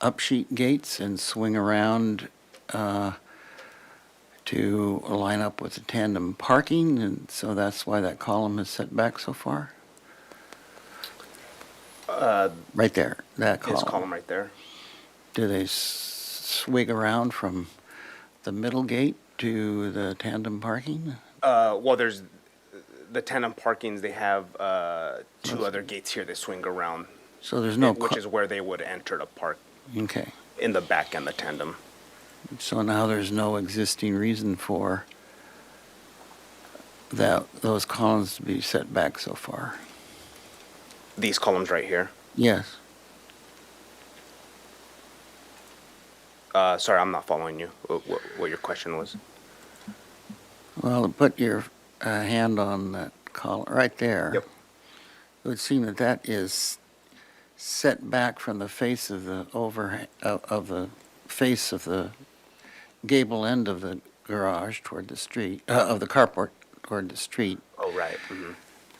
upsheet gates and swing around to line up with the tandem parking, and so that's why that column is set back so far? Right there, that column. This column right there. Do they swing around from the middle gate to the tandem parking? Well, there's the tandem parkings, they have 2 other gates here that swing around. So there's no which is where they would enter the park Okay, in the back and the tandem. So now there's no existing reason for those columns to be set back so far. These columns right here. Yes. Sorry, I'm not following you. What your question was? Well, put your hand on that column right there. Yep. It would seem that that is set back from the face of the face of the gable end of the garage toward the street, of the carport toward the street. Oh, right. Mm-hmm.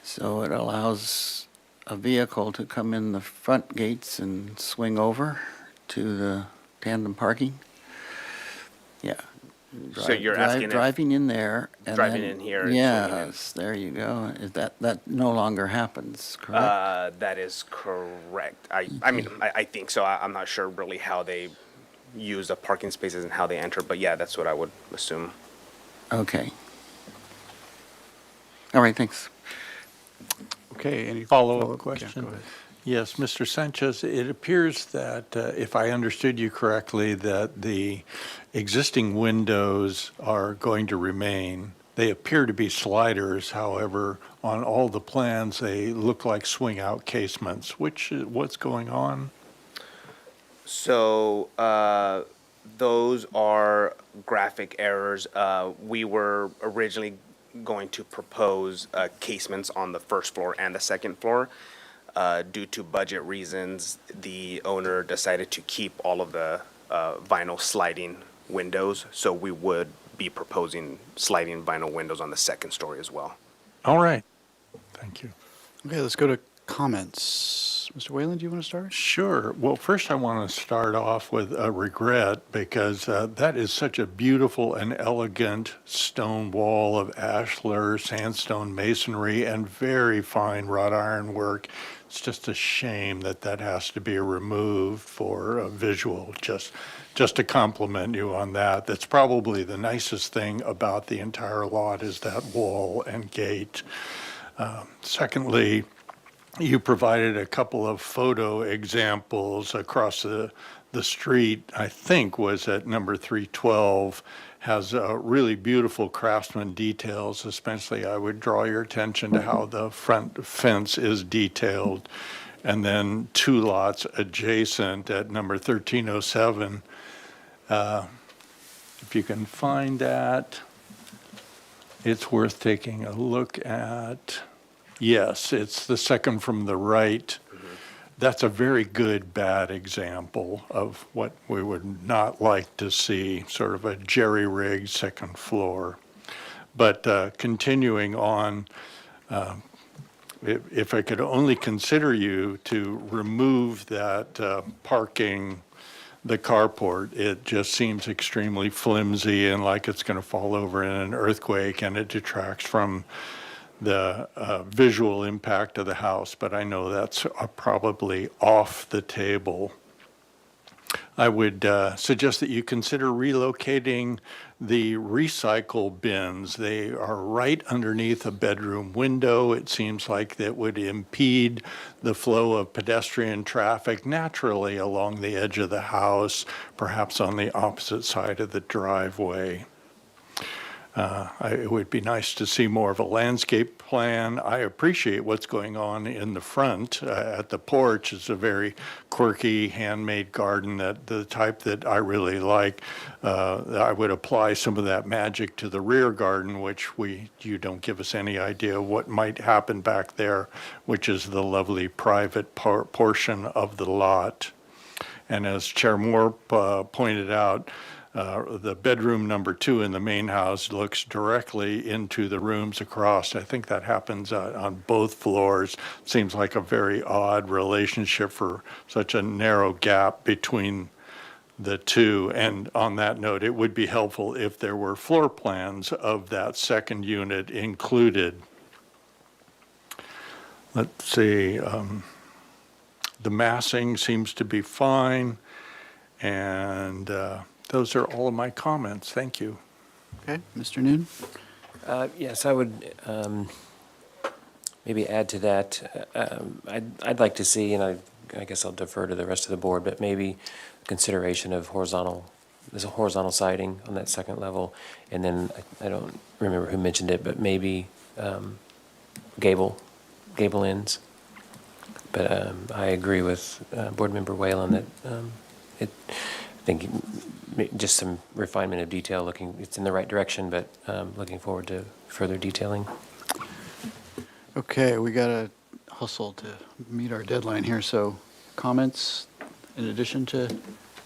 So it allows a vehicle to come in the front gates and swing over to the tandem parking. Yeah. So you're asking if- driving in there. And Driving then- in here and swinging in. Yes, there you go. Is that no longer happens, correct? That is correct. I mean, I think so. I'm not sure really how they use the parking spaces and how they enter, but yeah, that's what I would assume. Okay. All right, thanks. Okay, any Follow-up Yeah, question? go ahead. Yes, Mr. Sanchez, it appears that, if I understood you correctly, that the existing windows are going to remain. They appear to be sliders, however, on all the plans, they look like swing-out casements. What's going on? So those are graphic errors. We were originally going to propose casements on the first floor and the second floor. Due to budget reasons, the owner decided to keep all of the vinyl sliding windows, so we would be proposing sliding vinyl windows on the second story as well. All right, thank you. Okay, let's go to comments. Mr. Whalen, do you want to start? Sure. Well, first I want to start off with a regret because that is such a beautiful and elegant stone wall of ashlar, sandstone masonry, and very fine wrought iron work. It's just a shame that that has to be removed for a visual. Just to compliment you on that. That's probably the nicest thing about the entire lot is that wall and gate. Secondly, you provided a couple of photo examples across the street, I think was at number 312, has really beautiful craftsman details, especially I would draw your attention to how the front fence is detailed. And then two lots adjacent at number 1307. If you can find that, it's worth taking a look at. Yes, it's the second from the right. That's a very good bad example of what we would not like to see, sort of a jerry-rigged second floor. But continuing on, if I could only consider you to remove that parking, the carport, it just seems extremely flimsy and like it's going to fall over in an earthquake, and it detracts from the visual impact of the house, but I know that's probably off the table. I would suggest that you consider relocating the recycle bins. They are right underneath a bedroom window. It seems like that would impede the flow of pedestrian traffic naturally along the edge of the house, perhaps on the opposite side of the driveway. It would be nice to see more of a landscape plan. I appreciate what's going on in the front at the porch. It's a very quirky handmade garden, that the type that I really like. I would apply some of that magic to the rear garden, which you don't give us any idea what might happen back there, which is the lovely private portion of the lot. And as Chair Moore pointed out, the bedroom number 2 in the main house looks directly into the rooms across. I think that happens on both floors. Seems like a very odd relationship for such a narrow gap between the two. And on that note, it would be helpful if there were floor plans of that second unit included. Let's see. The massing seems to be fine. And those are all of my comments. Thank you. Okay, Mr. Noon? Yes, I would maybe add to that. I'd like to see, and I guess I'll defer to the rest of the board, but maybe consideration of horizontal there's a horizontal siding on that second level, and then I don't remember who mentioned it, but maybe gable ends. But I agree with Board Member Whalen that I think just some refinement of detail, it's in the right direction, but looking forward to further detailing. Okay, we gotta hustle to meet our deadline here, so comments in addition to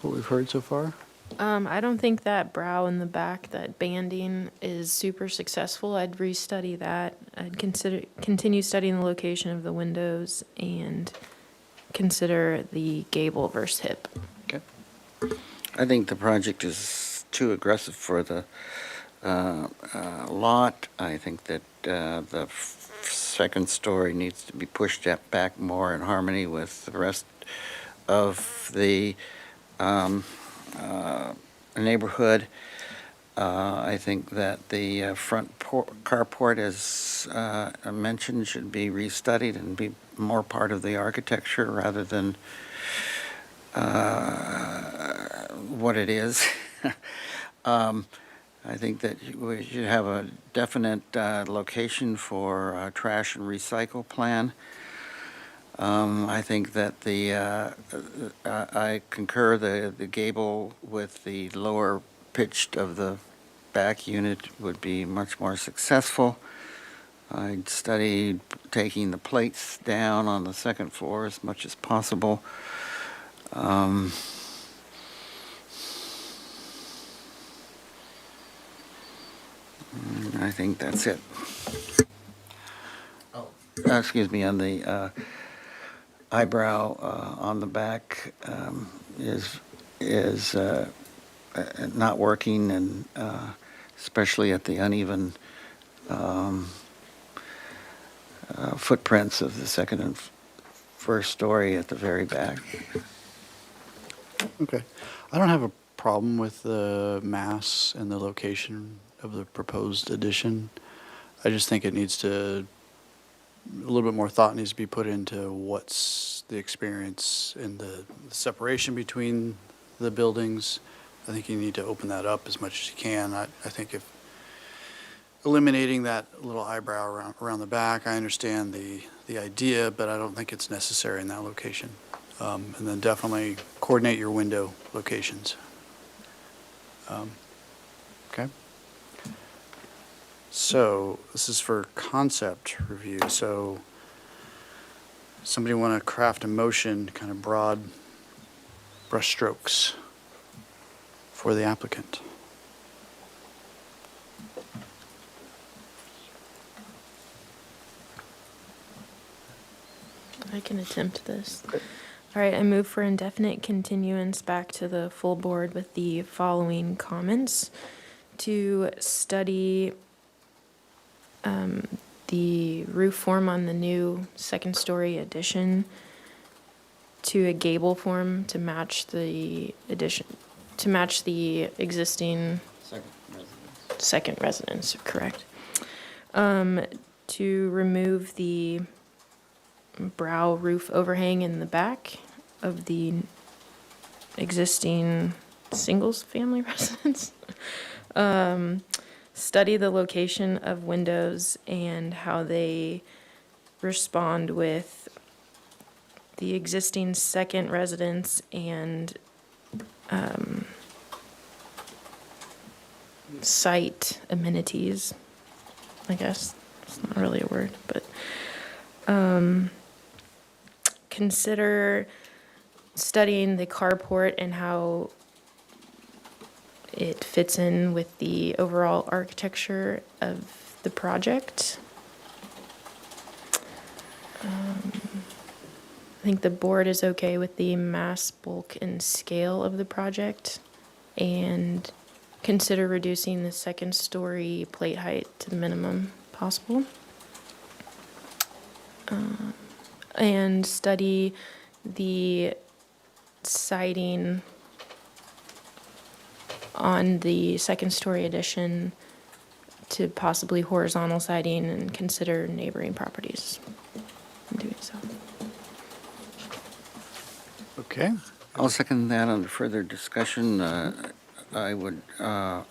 what we've heard so far? I don't think that brow in the back, that banding is super successful. I'd restudy that. I'd continue studying the location of the windows and consider the gable versus hip. Okay. I think the project is too aggressive for the lot. I think that the second story needs to be pushed back more in harmony with the rest of the neighborhood. I think that the front carport, as I mentioned, should be restudied and be more part of the architecture rather than what it is. I think that we should have a definite location for a trash and recycle plan. I think that I concur the gable with the lower pitched of the back unit would be much more successful. I'd studied taking the plates down on the second floor as much as possible. I think that's it. Oh, excuse me, on the eyebrow on the back is not working, and especially at the uneven footprints of the second and first story at the very back. Okay. I don't have a problem with the mass and the location of the proposed addition. I just think it needs to, a little bit more thought needs to be put into what's the experience and the separation between the buildings. I think you need to open that up as much as you can. I think if eliminating that little eyebrow around the back, I understand the idea, but I don't think it's necessary in that location. And then definitely coordinate your window locations. Okay. So this is for concept review. So somebody want to craft a motion, kind of broad brushstrokes for the applicant? I can attempt this. All right, I move for indefinite continuance back to the full board with the following comments: to study the roof form on the new second-story addition to a gable form to match the addition, to match the existing second residence, correct. To remove the brow roof overhang in the back of the existing singles family residence. Study the location of windows and how they respond with the existing second residence and site amenities, I guess. It's not really a word, but consider studying the carport and how it fits in with the overall architecture of the project. I think the board is okay with the mass, bulk, and scale of the project, and consider reducing the second story plate height to the minimum possible. And study the siding on the second story addition to possibly horizontal siding, and consider neighboring properties in doing so. Okay. I'll second that. On further discussion, I would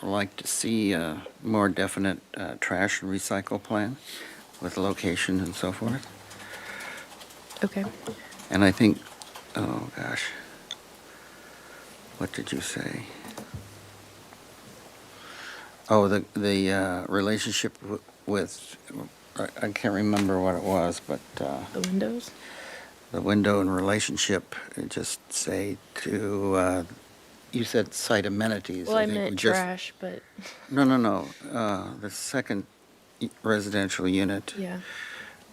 like to see a more definite trash and recycle plan with location and so forth. Okay. And I think, oh gosh, what did you say? Oh, the relationship with, I can't remember what it was, but The windows? the window and relationship, just say to, you said site amenities. Well, I think we meant just- trash, but No. The second residential unit. yeah.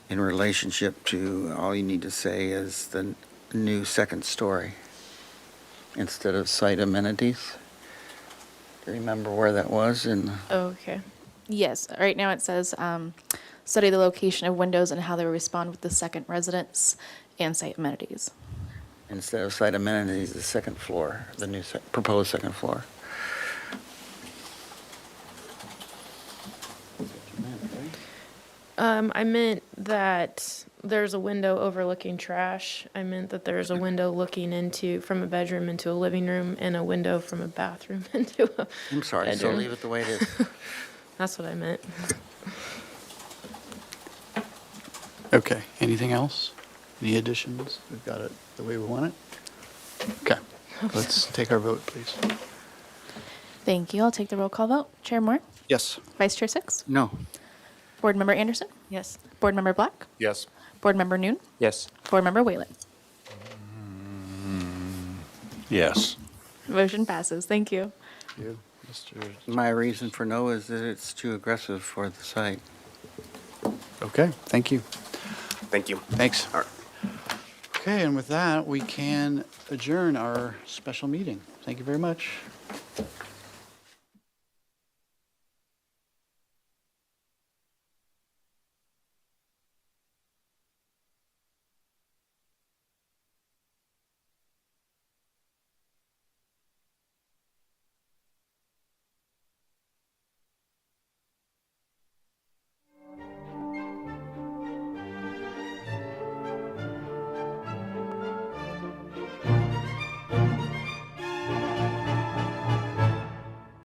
In relationship to, all you need to say is the new second story instead of site amenities. Do you remember where that was in? Oh, okay. Yes, right now it says, study the location of windows and how they respond with the second residence and site amenities. Instead of site amenities, the second floor, the new proposed second floor. I meant that there's a window overlooking trash. I meant that there's a window looking into, from a bedroom into a living room, and a window from a bathroom into a I'm sorry, so bedroom. leave it the way it is. That's what I meant. Okay, anything else? Any additions? We've got it the way we want it? Okay, let's take our vote, please. Thank you. I'll take the roll call vote. Chair Moore? Yes. Vice Chair Six? No. Board Member Anderson? Yes. Board Member Black? Yes. Board Member Noon? Yes. Board Member Whalen? Yes. Motion passes. Thank you. You, Mr. My reason for no is that it's too aggressive for the site. Okay, thank you. Thank you. Thanks. All right. Okay, and with that, we can adjourn our special meeting. Thank you very much.